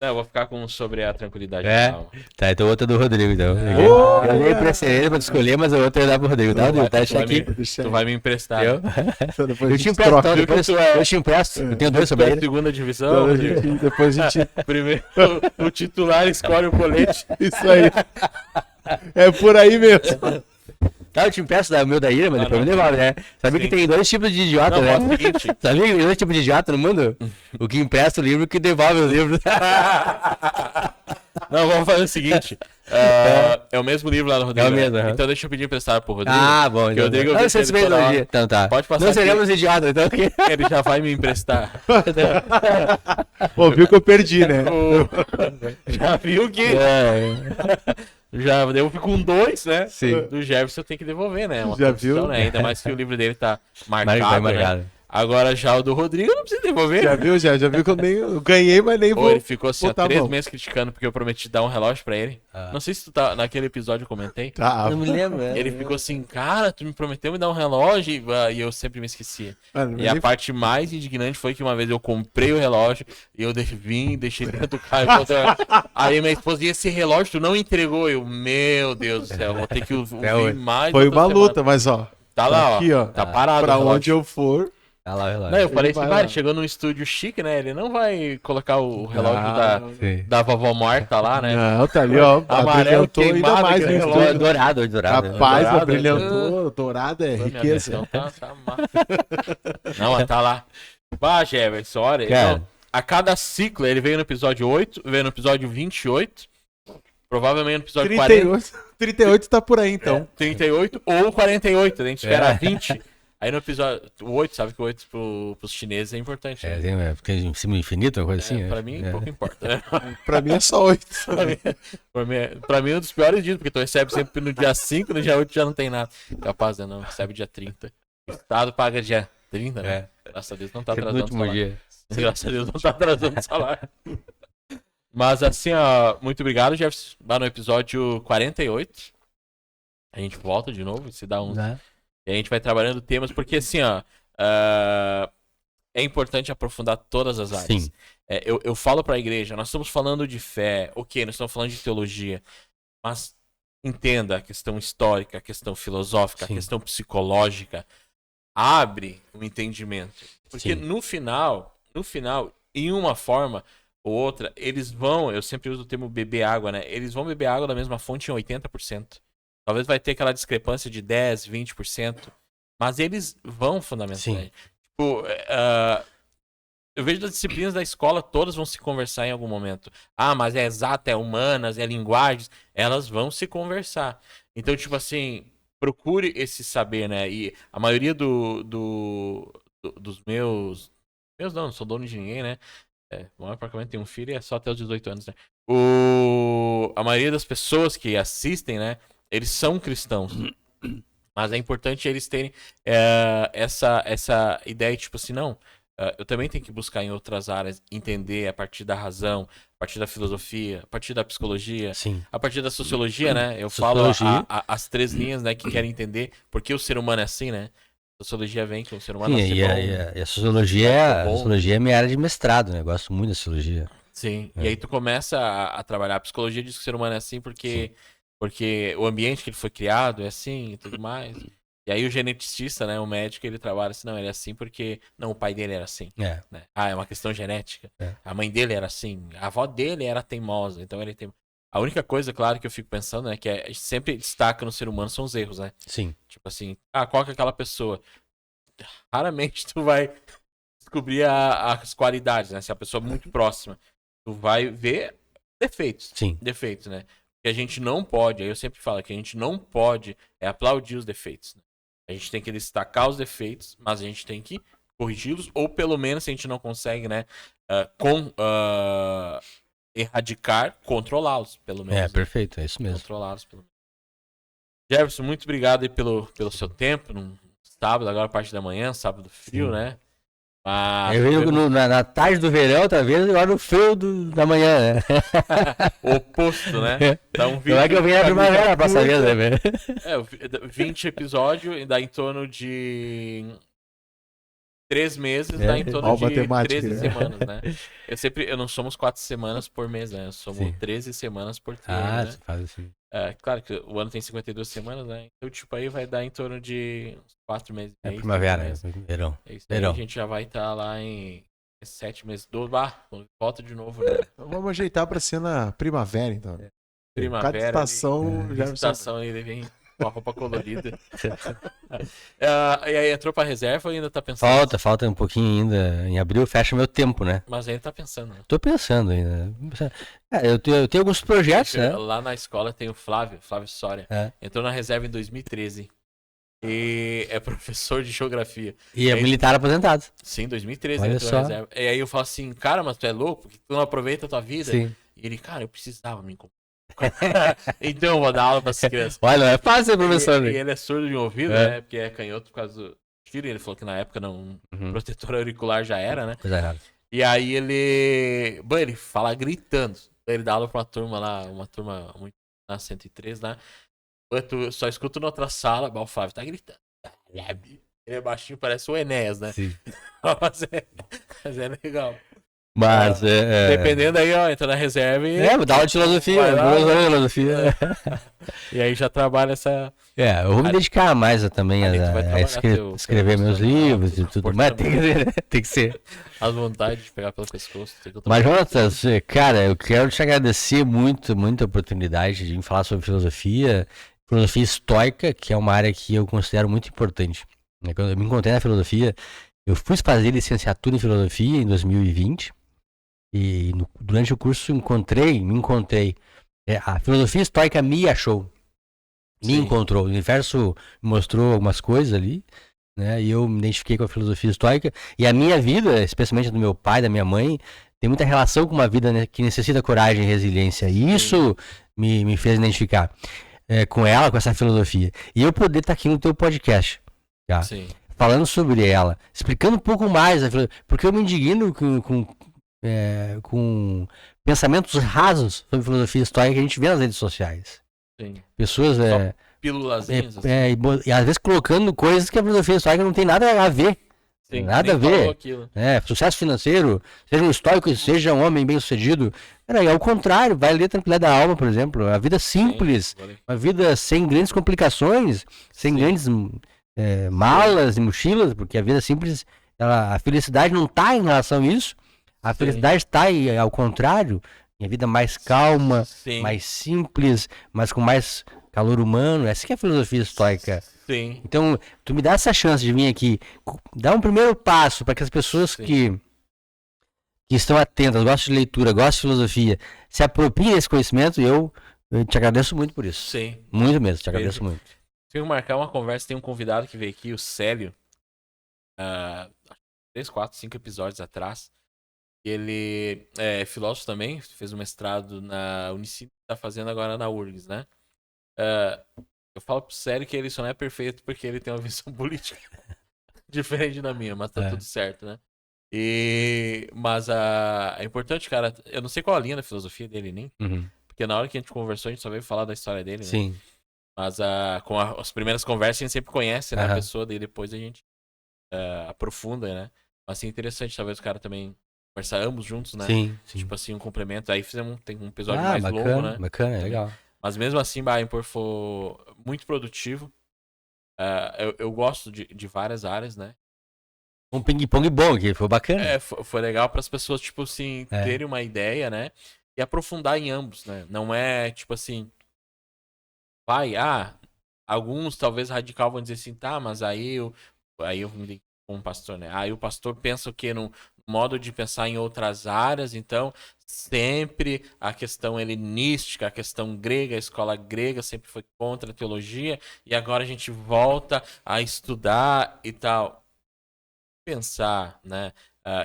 Não, eu vou ficar com sobre a tranquilidade É. mental. Tá, então outra do Rodrigo, então. Ah. Eu dei preferência pra tu escolher, mas a outra eu ia dar pro Rodrigo, tá, Rodrigo? Tá, deixa aqui. Tu vai me emprestar. Eu, Então depois eu a te gente empresto, troca. então, depois eu te empresto. Eu tenho dois sobre Tu é ele. segunda divisão. Então, Rodrigo. depois a gente. Primeiro, o titular escolhe o colete. Isso aí. É por aí mesmo. Tá, eu te empresto o meu da Ira, mas Ah, depois não. me devolve, né? Sabia Sim. que tem dois tipos de idiota, Não, né? faz o seguinte. Sabia que tem dois tipos de idiota no mundo? O que empresta o livro e o que devolve o livro. Não, vamos fazer o seguinte. É o mesmo livro lá no Rodrigo. É o mesmo, né? aham. Então deixa eu pedir emprestado pro Rodrigo. Ah, bom. Porque o Rodrigo eu Não, vi você que se ele fez toda hora- elogio. Então tá. Pode passar Não aqui. seremos idiotas, então. Ele já vai me emprestar. Pô, viu que eu perdi, né? Já viu que. Já deu com 2, né? Sim. Do Jefferson eu tenho que devolver, né? Uma Já condição, viu? Né? Ainda mais que o livro dele tá Vai marcado. marcado. Né? Agora já o do Rodrigo eu não preciso devolver. Já viu, já viu que eu ganhei, mas nem Pô, vou. ele ficou assim há botar a 3 mão. meses criticando porque eu prometi dar um relógio pra ele. Ah. Não sei se tu tá naquele episódio eu comentei. Tá, Não me lembro. Ele ficou assim, cara, tu me prometeu me dar um relógio e eu sempre me esquecia. mano, E a nem- parte mais indignante foi que uma vez eu comprei o relógio e eu vim, deixei dentro do carro. E voltei. Aí minha esposa, e esse relógio tu não entregou? Eu, meu Deus do céu, vou ter que ouvir hoje. mais. Foi outra uma semana. luta, mas ó. Tá lá, aqui, ó. Tá parado. Pra o relógio. onde eu for. Tá lá o relógio. Não, eu falei Ele assim, vai vai, lá. chegou num estúdio chique, né? Ele não vai colocar o relógio Sim. da vovó Marta lá, né? Não, tá ali, ó. Amarelo Brilhantou ainda queimado, mais no aquele estúdio. relógio. Dourado. Rapaz, Dourado, brilhantou. Dourado é Minha riqueza. versão tá massa. Não, mas tá lá. Bah, Jefferson, olha. Cara. Então, a cada ciclo, ele veio no episódio 8, veio no episódio 28, provavelmente no episódio 40, 38 tá por aí, então. 38 ou 48, a gente espera 20. Aí no episódio 8, sabe que o 8 pros chineses é importante. É, né? tem, porque em cima do infinito, uma coisa assim. Pra mim, é. pouco importa. Né? Pra mim é só 8. Pra mim é um dos piores dias, porque tu recebe sempre no dia 5, no dia 8 já não tem nada. Capaz, né? Não, recebe dia 30. O Estado paga dia 30, né? É. Graças a Deus não tá Sempre no atrasando o último salário. dia. Graças a Deus não tá atrasando o salário. Mas assim, ó, muito obrigado, Jefferson. Lá no episódio 48. A gente volta de novo, se dá um. Né? E a gente vai trabalhando temas, porque assim, ó. É importante aprofundar todas as áreas. Sim. Eu falo pra igreja, nós estamos falando de fé, ok, nós estamos falando de teologia, mas entenda a questão histórica, a questão filosófica, Sim. a questão psicológica. Abre o entendimento. Porque Sim. no final, em uma forma ou outra, eles vão, eu sempre uso o termo beber água, né? Eles vão beber água da mesma fonte em 80%. Talvez vai ter aquela discrepância de 10%, 20%, mas eles vão fundamentar. Sim. Tipo, eu vejo as disciplinas da escola, todas vão se conversar em algum momento. Ah, mas é exata, é humanas, é linguagens. Elas vão se conversar. Então, tipo assim, procure esse saber, né? E a maioria dos meus... Meus não sou dono de ninguém, né? Bom, apartamento tem um filho e é só até os 18 anos, né? A maioria das pessoas que assistem, né? Eles são cristãos. Mas é importante eles terem essa ideia, tipo assim, não... eu também tenho que buscar em outras áreas, entender a partir da razão, a partir da filosofia, a partir da psicologia, Sim. a partir da sociologia, né? Eu Sociologia. falo as 3 linhas, né, que querem entender por que o ser humano é assim, né? A sociologia vem que o ser humano Sim, nasce e bom. a sociologia, bom. é minha área de mestrado, né? Eu gosto muito da sociologia. Sim, e aí tu começa a trabalhar. A psicologia diz que o ser humano é assim porque o ambiente que ele foi criado é assim e tudo mais. E aí o geneticista, né, o médico, ele trabalha assim, não, ele é assim porque... Não, o pai dele era assim. É. Né? Ah, é uma questão genética. É. A mãe dele era assim. A avó dele era teimosa, então ele tem... A única coisa, claro, que eu fico pensando, né, que a gente sempre destaca no ser humano são os erros, né? Sim. Tipo assim, qual que é aquela pessoa? Raramente tu vai descobrir as qualidades, né? Se a pessoa é muito próxima, tu vai ver defeitos. Sim. Defeitos, né? Que a gente não pode, aí eu sempre falo que a gente não pode aplaudir os defeitos. Né? A gente tem que destacar os defeitos, mas a gente tem que corrigi-los, ou pelo menos, se a gente não consegue, né, erradicar, controlá-los, pelo menos. É, perfeito, é isso mesmo. Controlá-los, pelo menos. Jefferson, muito obrigado aí pelo seu tempo, num sábado, agora a parte da manhã, sábado frio, Sim. né? Mas Eu venho na tarde do verão, outra vez, agora no frio da manhã, né? oposto, né? Dá um Não é que eu venho na primavera a próxima vez, né, velho? 20 episódios e dá em torno de 3 meses, É. dá em torno Ó, de matemática, 13 né? semanas, né? Eu não somos 4 semanas por mês, né? Somos Sim. 13 semanas por Ah, ano, né? você faz assim. Claro que o ano tem 52 semanas, né? Então, tipo, aí vai dar em torno de 4 meses. É meio, primavera, 5 meses. verão. É isso aí, Verão. a gente já vai estar lá em 7 meses. Volta de novo, né? Então vamos ajeitar pra ser na primavera, então. Primavera. Cada estação ali, já estação ele vem com a roupa colorida. E aí entrou pra reserva ou ainda tá pensando? Falta um pouquinho ainda. Em abril fecha meu tempo, né? Mas ainda tá pensando, né? Tô pensando ainda. Eu tenho alguns projetos, né? Lá na escola tem o Flávio Soria. É. Entrou na reserva em 2013. E é professor de geografia. E é Aí- militar aposentado. Sim, 2013 Olha entrou só. na reserva. E aí eu falo assim, cara, mas tu é louco? Porque tu não aproveita a tua vida? Sim. E ele, cara, eu precisava me encontrar. Então eu vou dar aula pra essas crianças. Olha, não é fácil ser professor, E né? ele é surdo de um ouvido, É. né? Porque é canhoto por causa do tiro. E ele falou que na época não, Uhum. protetor auricular já era, né? Coisa errada. E aí ele. Bom, ele fala gritando. Ele dá aula pra uma turma lá, uma turma muito na 103, né? Tu só escuta na outra sala, o Flávio tá gritando. Ele é baixinho, parece o Enéas, né? Sim. mas é legal. Mas Dependendo aí, ó, entra na reserva e. vou dar aula de filosofia. Vai lá. Professor de filosofia. E aí já trabalha essa. Eu vou me dedicar mais também Ali tu vai a trabalhar teu escrever meus profissional, livros teu e tudo. Mas tem que ser. As vontades de pegar pelo pescoço. Tem que Mas, trabalhar. Jonatas, cara, eu quero te agradecer muito, muita oportunidade de me falar sobre filosofia estoica, que é uma área que eu considero muito importante. Quando eu me encontrei na filosofia, eu fui fazer licenciatura em filosofia em 2020 e durante o curso me encontrei. A filosofia estoica me achou, me Sim. encontrou. O universo me mostrou algumas coisas ali, né? E eu me identifiquei com a filosofia estoica. E a minha vida, especialmente do meu pai, da minha mãe, tem muita relação com uma vida, né, que necessita coragem e resiliência. E isso me fez identificar com ela, com essa filosofia. E eu poder estar aqui no teu podcast, tá? Sim. Falando sobre ela, explicando um pouco mais a filosofia, porque eu me indigno com pensamentos rasos sobre filosofia estoica que a gente vê nas redes sociais. Sim. Pessoas Pílulazinhas. assim. e às vezes colocando coisas que a filosofia estoica não tem nada a ver. Sim, nada nem a ver. falou aquilo. Sucesso financeiro, seja um estoico, seja um homem bem sucedido. É ao contrário, vai ler Tranquilidade da Alma, por exemplo. A vida simples, Sim, uma vida sem grandes complicações, sem Sim. grandes malas e mochilas, porque a vida simples, a felicidade não está em relação a isso. A Sim. felicidade está ao contrário, em a vida mais calma, Sim. mais simples, mas com mais calor humano. Essa que é a filosofia estoica. Sim. Então, tu me dá essa chance de vir aqui, dar um primeiro passo para que as pessoas Sim. que estão atentas, gostam de leitura, gostam de filosofia, se apropriem desse conhecimento. E eu te agradeço muito por isso. Sim. Muito mesmo, te agradeço muito. Tenho que marcar uma conversa. Tem um convidado que veio aqui, o Célio. 3, 4, 5 episódios atrás. Ele é filósofo também, fez um mestrado na Unicip, tá fazendo agora na URGS, né? Eu falo pro Célio que ele só não é perfeito porque ele tem uma visão política diferente da minha, mas tá tudo certo, né? Mas é importante, cara, eu não sei qual a linha da filosofia dele nem, Uhum. porque na hora que a gente conversou a gente só veio falar da história dele, né? Sim. Mas com as primeiras conversas a gente sempre conhece, né, a Aham. pessoa, daí depois a gente aprofunda, né? Mas assim, interessante, talvez o cara também conversar ambos juntos, né? Sim, sim. Tipo assim, um complemento. Aí tem um episódio mais bacana, longo, né? bacana, legal. Mas mesmo assim, Impor foi muito produtivo. Eu gosto de várias áreas, né? Um ping-pong bom aqui, foi bacana. Foi legal para as pessoas, tipo assim, terem uma ideia, né? E aprofundar em ambos, né? Não é, tipo assim... alguns talvez radical vão dizer assim, tá, mas aí eu me ligo com um pastor, né? Aí o pastor pensa o quê? No modo de pensar em outras áreas, então sempre a questão helenística, a questão grega, a escola grega sempre foi contra a teologia, e agora a gente volta a estudar e tal. Pensar, né?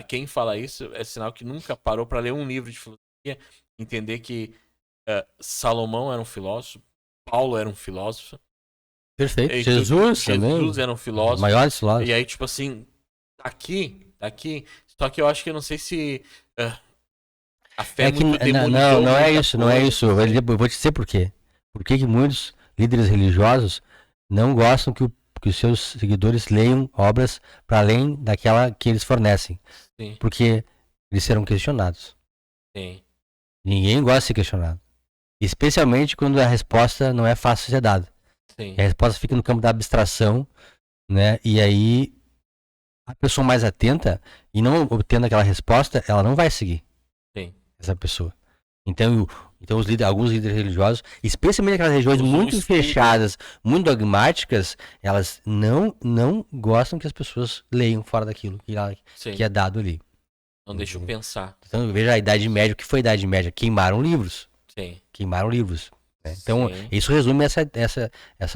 Quem fala isso é sinal que nunca parou para ler um livro de filosofia, entender que Salomão era um filósofo, Paulo era um filósofo. Perfeito. E Jesus também. era um filósofo. Maiores filósofos. E aí, tipo assim, aqui tá aqui. Só que eu acho que eu não sei se a fé É que muito não demonizou é muita isso, não é coisa. isso. Eu vou te dizer por quê. Por que que muitos líderes religiosos não gostam que os seus seguidores leiam obras para além daquela que eles fornecem? Sim, Porque eles serão questionados. sim, Ninguém gosta de ser questionado. Especialmente quando a resposta não é fácil de ser dada. sim, A resposta fica no campo da abstração, né? E aí a pessoa mais atenta e não obtendo aquela resposta, ela não vai seguir sim. essa pessoa. Então, alguns líderes religiosos, especialmente aquelas regiões Usam muito estudo. fechadas, muito dogmáticas, elas não gostam que as pessoas leiam fora daquilo Sim. que é dado ali. Não deixa eu pensar. Então, veja a Idade Média, o que foi a Idade Média? Queimaram livros. Sim. Queimaram livros. Né? Então, Sim. isso resume essa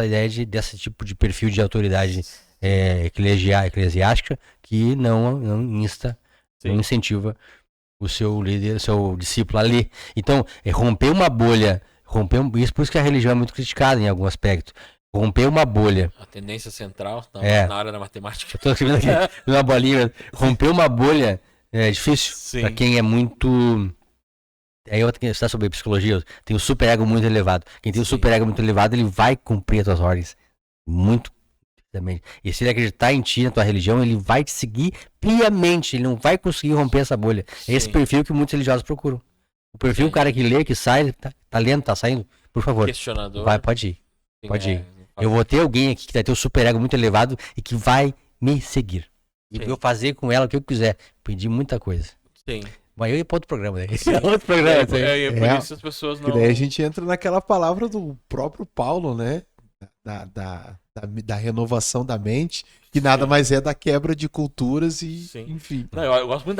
ideia desse tipo de perfil de autoridade eclesiástica que não insta, não Sim. incentiva o seu líder, o seu discípulo a ler. Então, romper uma bolha, isso por isso que a religião é muito criticada em algum aspecto. Romper uma bolha. A tendência central na área da matemática. Eu tô escrevendo aqui uma bolinha. Romper uma bolha é difícil. Sim. Para quem é muito. Aí eu tenho que estudar sobre psicologia, tem o superego muito elevado. Quem tem o Sim. superego muito elevado, ele vai cumprir as tuas ordens. Muito também. E se ele acreditar em ti, na tua religião, ele vai te seguir piamente. Ele não vai conseguir romper essa bolha. É esse Sim. perfil que muitos religiosos procuram. O perfil, Sim. o cara que lê, que sai, tá lendo, tá saindo. Por favor, Questionador. vai, pode ir. Sim, Pode ir. não Eu vou ter alguém aqui que vai ter o superego muito elevado e que vai me seguir. E Sim. eu fazer com ela o que eu quiser. Pedir muita coisa. Sim. Mas eu ia pra outro programa, né? Esse é outro programa. isso aí. Por É, isso as pessoas Que não. daí a gente entra naquela palavra do próprio Paulo, né? Da renovação da mente, que nada Sim. mais é da quebra de culturas e, Sim. enfim. Não, eu gosto muito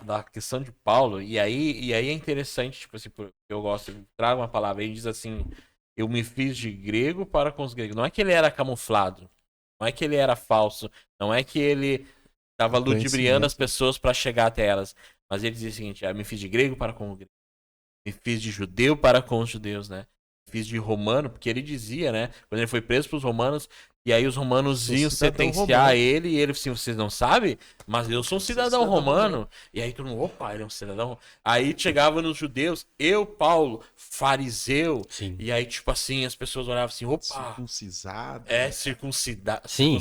da questão de Paulo, e aí é interessante, tipo assim, eu gosto, eu trago uma palavra, ele diz assim, eu me fiz de grego para com os gregos. Não é que ele era camuflado, não é que ele era falso, não é que ele estava ludibriando as pessoas para chegar até elas, mas ele dizia o seguinte, eu me fiz de grego para com os gregos, me fiz de judeu para com os judeus, né? Fiz de romano, porque ele dizia, né? Quando ele foi preso pros romanos, e aí os romanos Sou iam cidadão sentenciar romano. ele, e ele assim, vocês não sabem? Mas eu sou um cidadão cidadão romano. E aí todo mundo, opa, ele é um cidadão. Aí chegava nos judeus, eu, Paulo, fariseu. Sim. E aí, tipo assim, as pessoas olhavam assim, opa, Circuncisado. circuncidado. Sim.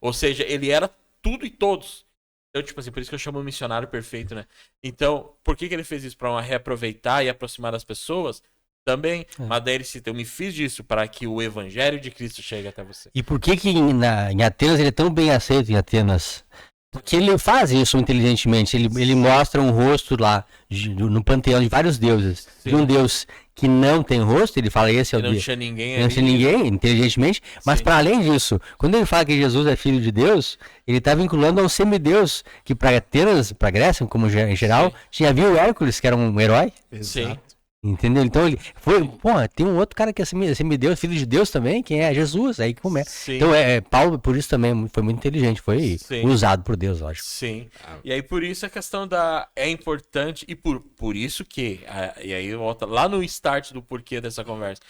Ou seja, ele era tudo e todos. Então, tipo assim, por isso que eu chamo o missionário perfeito, né? Então, por que ele fez isso? Pra reaproveitar e aproximar das pessoas? Também, mas daí ele cita, eu me fiz disso para que o evangelho de Cristo chegue até você. E por que em Atenas ele é tão bem aceito em Atenas? Porque ele faz isso inteligentemente. Ele mostra um rosto lá no panteão de vários deuses. Sim. De um deus que não tem rosto, ele fala esse é o Não Deus. tinha ninguém Não ali. tinha ninguém, inteligentemente. Mas Sim. para além disso, quando ele fala que Jesus é filho de Deus, ele está vinculando ao semideus, que para Atenas, para Grécia, como em geral, Sim. tinha havia o Hércules, que era um herói. Exato. Entendeu? Então ele foi, tem um outro cara que é semideus, filho de Deus também, quem é Jesus, aí como é. Sim. Então Paulo por isso também foi muito inteligente, foi Sim. usado por Deus, lógico. Sim. E aí por isso a questão é importante e por isso que e aí volta lá no start do porquê dessa conversa.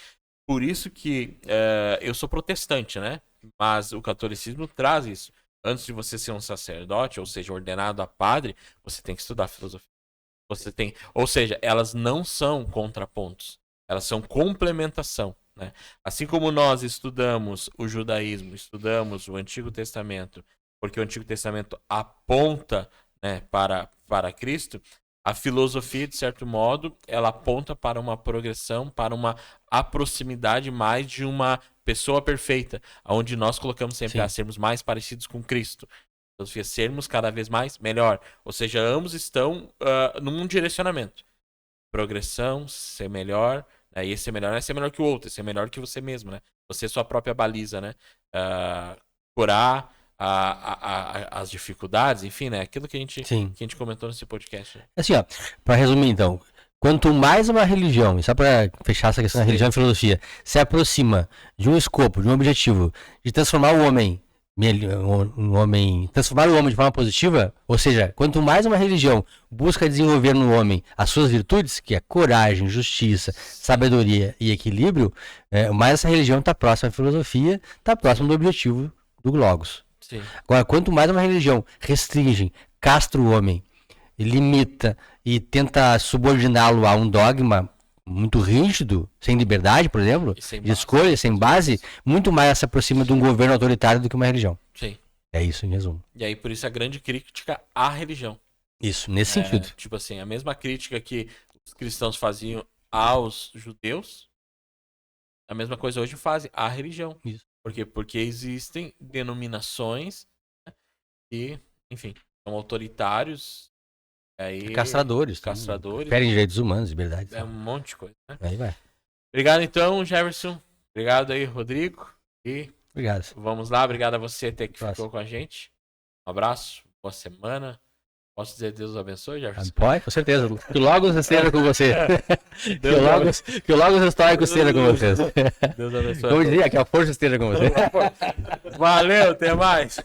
Por isso que eu sou protestante, né? Mas o catolicismo traz isso. Antes de você ser um sacerdote, ou seja, ordenado a padre, você tem que estudar filosofia. Você tem, ou seja, elas não são contrapontos, elas são complementação, né? Assim como nós estudamos o judaísmo, estudamos o Antigo Testamento, porque o Antigo Testamento aponta, né, para Cristo, a filosofia, de certo modo, ela aponta para uma progressão, para uma proximidade mais de uma pessoa perfeita, onde nós colocamos sempre a sermos mais parecidos com Cristo. Filosofia, sermos cada vez mais melhor. Ou seja, ambos estão num direcionamento. Progressão, ser melhor. Né? E esse ser melhor não é ser melhor que o outro, é ser melhor que você mesmo, né? Você é sua própria baliza, né? Curar as dificuldades, enfim, né? Aquilo que a gente comentou nesse podcast. Né? Assim, ó, pra resumir então, quanto mais uma religião, e só pra fechar essa questão da religião e filosofia, se aproxima de um escopo, de um objetivo, de transformar o homem transformar o homem de forma positiva, ou seja, quanto mais uma religião busca desenvolver no homem as suas virtudes, que é coragem, justiça, sabedoria e equilíbrio, mais essa religião está próxima à filosofia, está próxima do objetivo do Logos. Sim. Agora, quanto mais uma religião restringe, castra o homem, limita e tenta subordiná-lo a um dogma muito rígido, sem liberdade, por exemplo, E sem de base. escolha, sem base, muito mais se aproxima de um governo autoritário do que uma religião. Sim. É isso em resumo. E aí, por isso, a grande crítica à religião. Isso, nesse sentido. Tipo assim, a mesma crítica que os cristãos faziam aos judeus, a mesma coisa hoje fazem à religião. Isso. Por quê? Porque existem denominações, né, que, enfim, são autoritários. Aí, Castradores. Castradores. Querem direitos humanos, liberdade. É um monte de coisa, né? Aí vai. Obrigado, então, Jefferson. Obrigado aí, Rodrigo. E Obrigado. vamos lá. Obrigado a você até que Nossa. ficou com a gente. Um abraço. Boa semana. Posso dizer Deus os abençoe, Jefferson? Pode, com certeza. Que logo esteja com você. que logo os históricos estejam com vocês. Deus abençoe. Como dizia, que a força esteja com você. Valeu, até mais.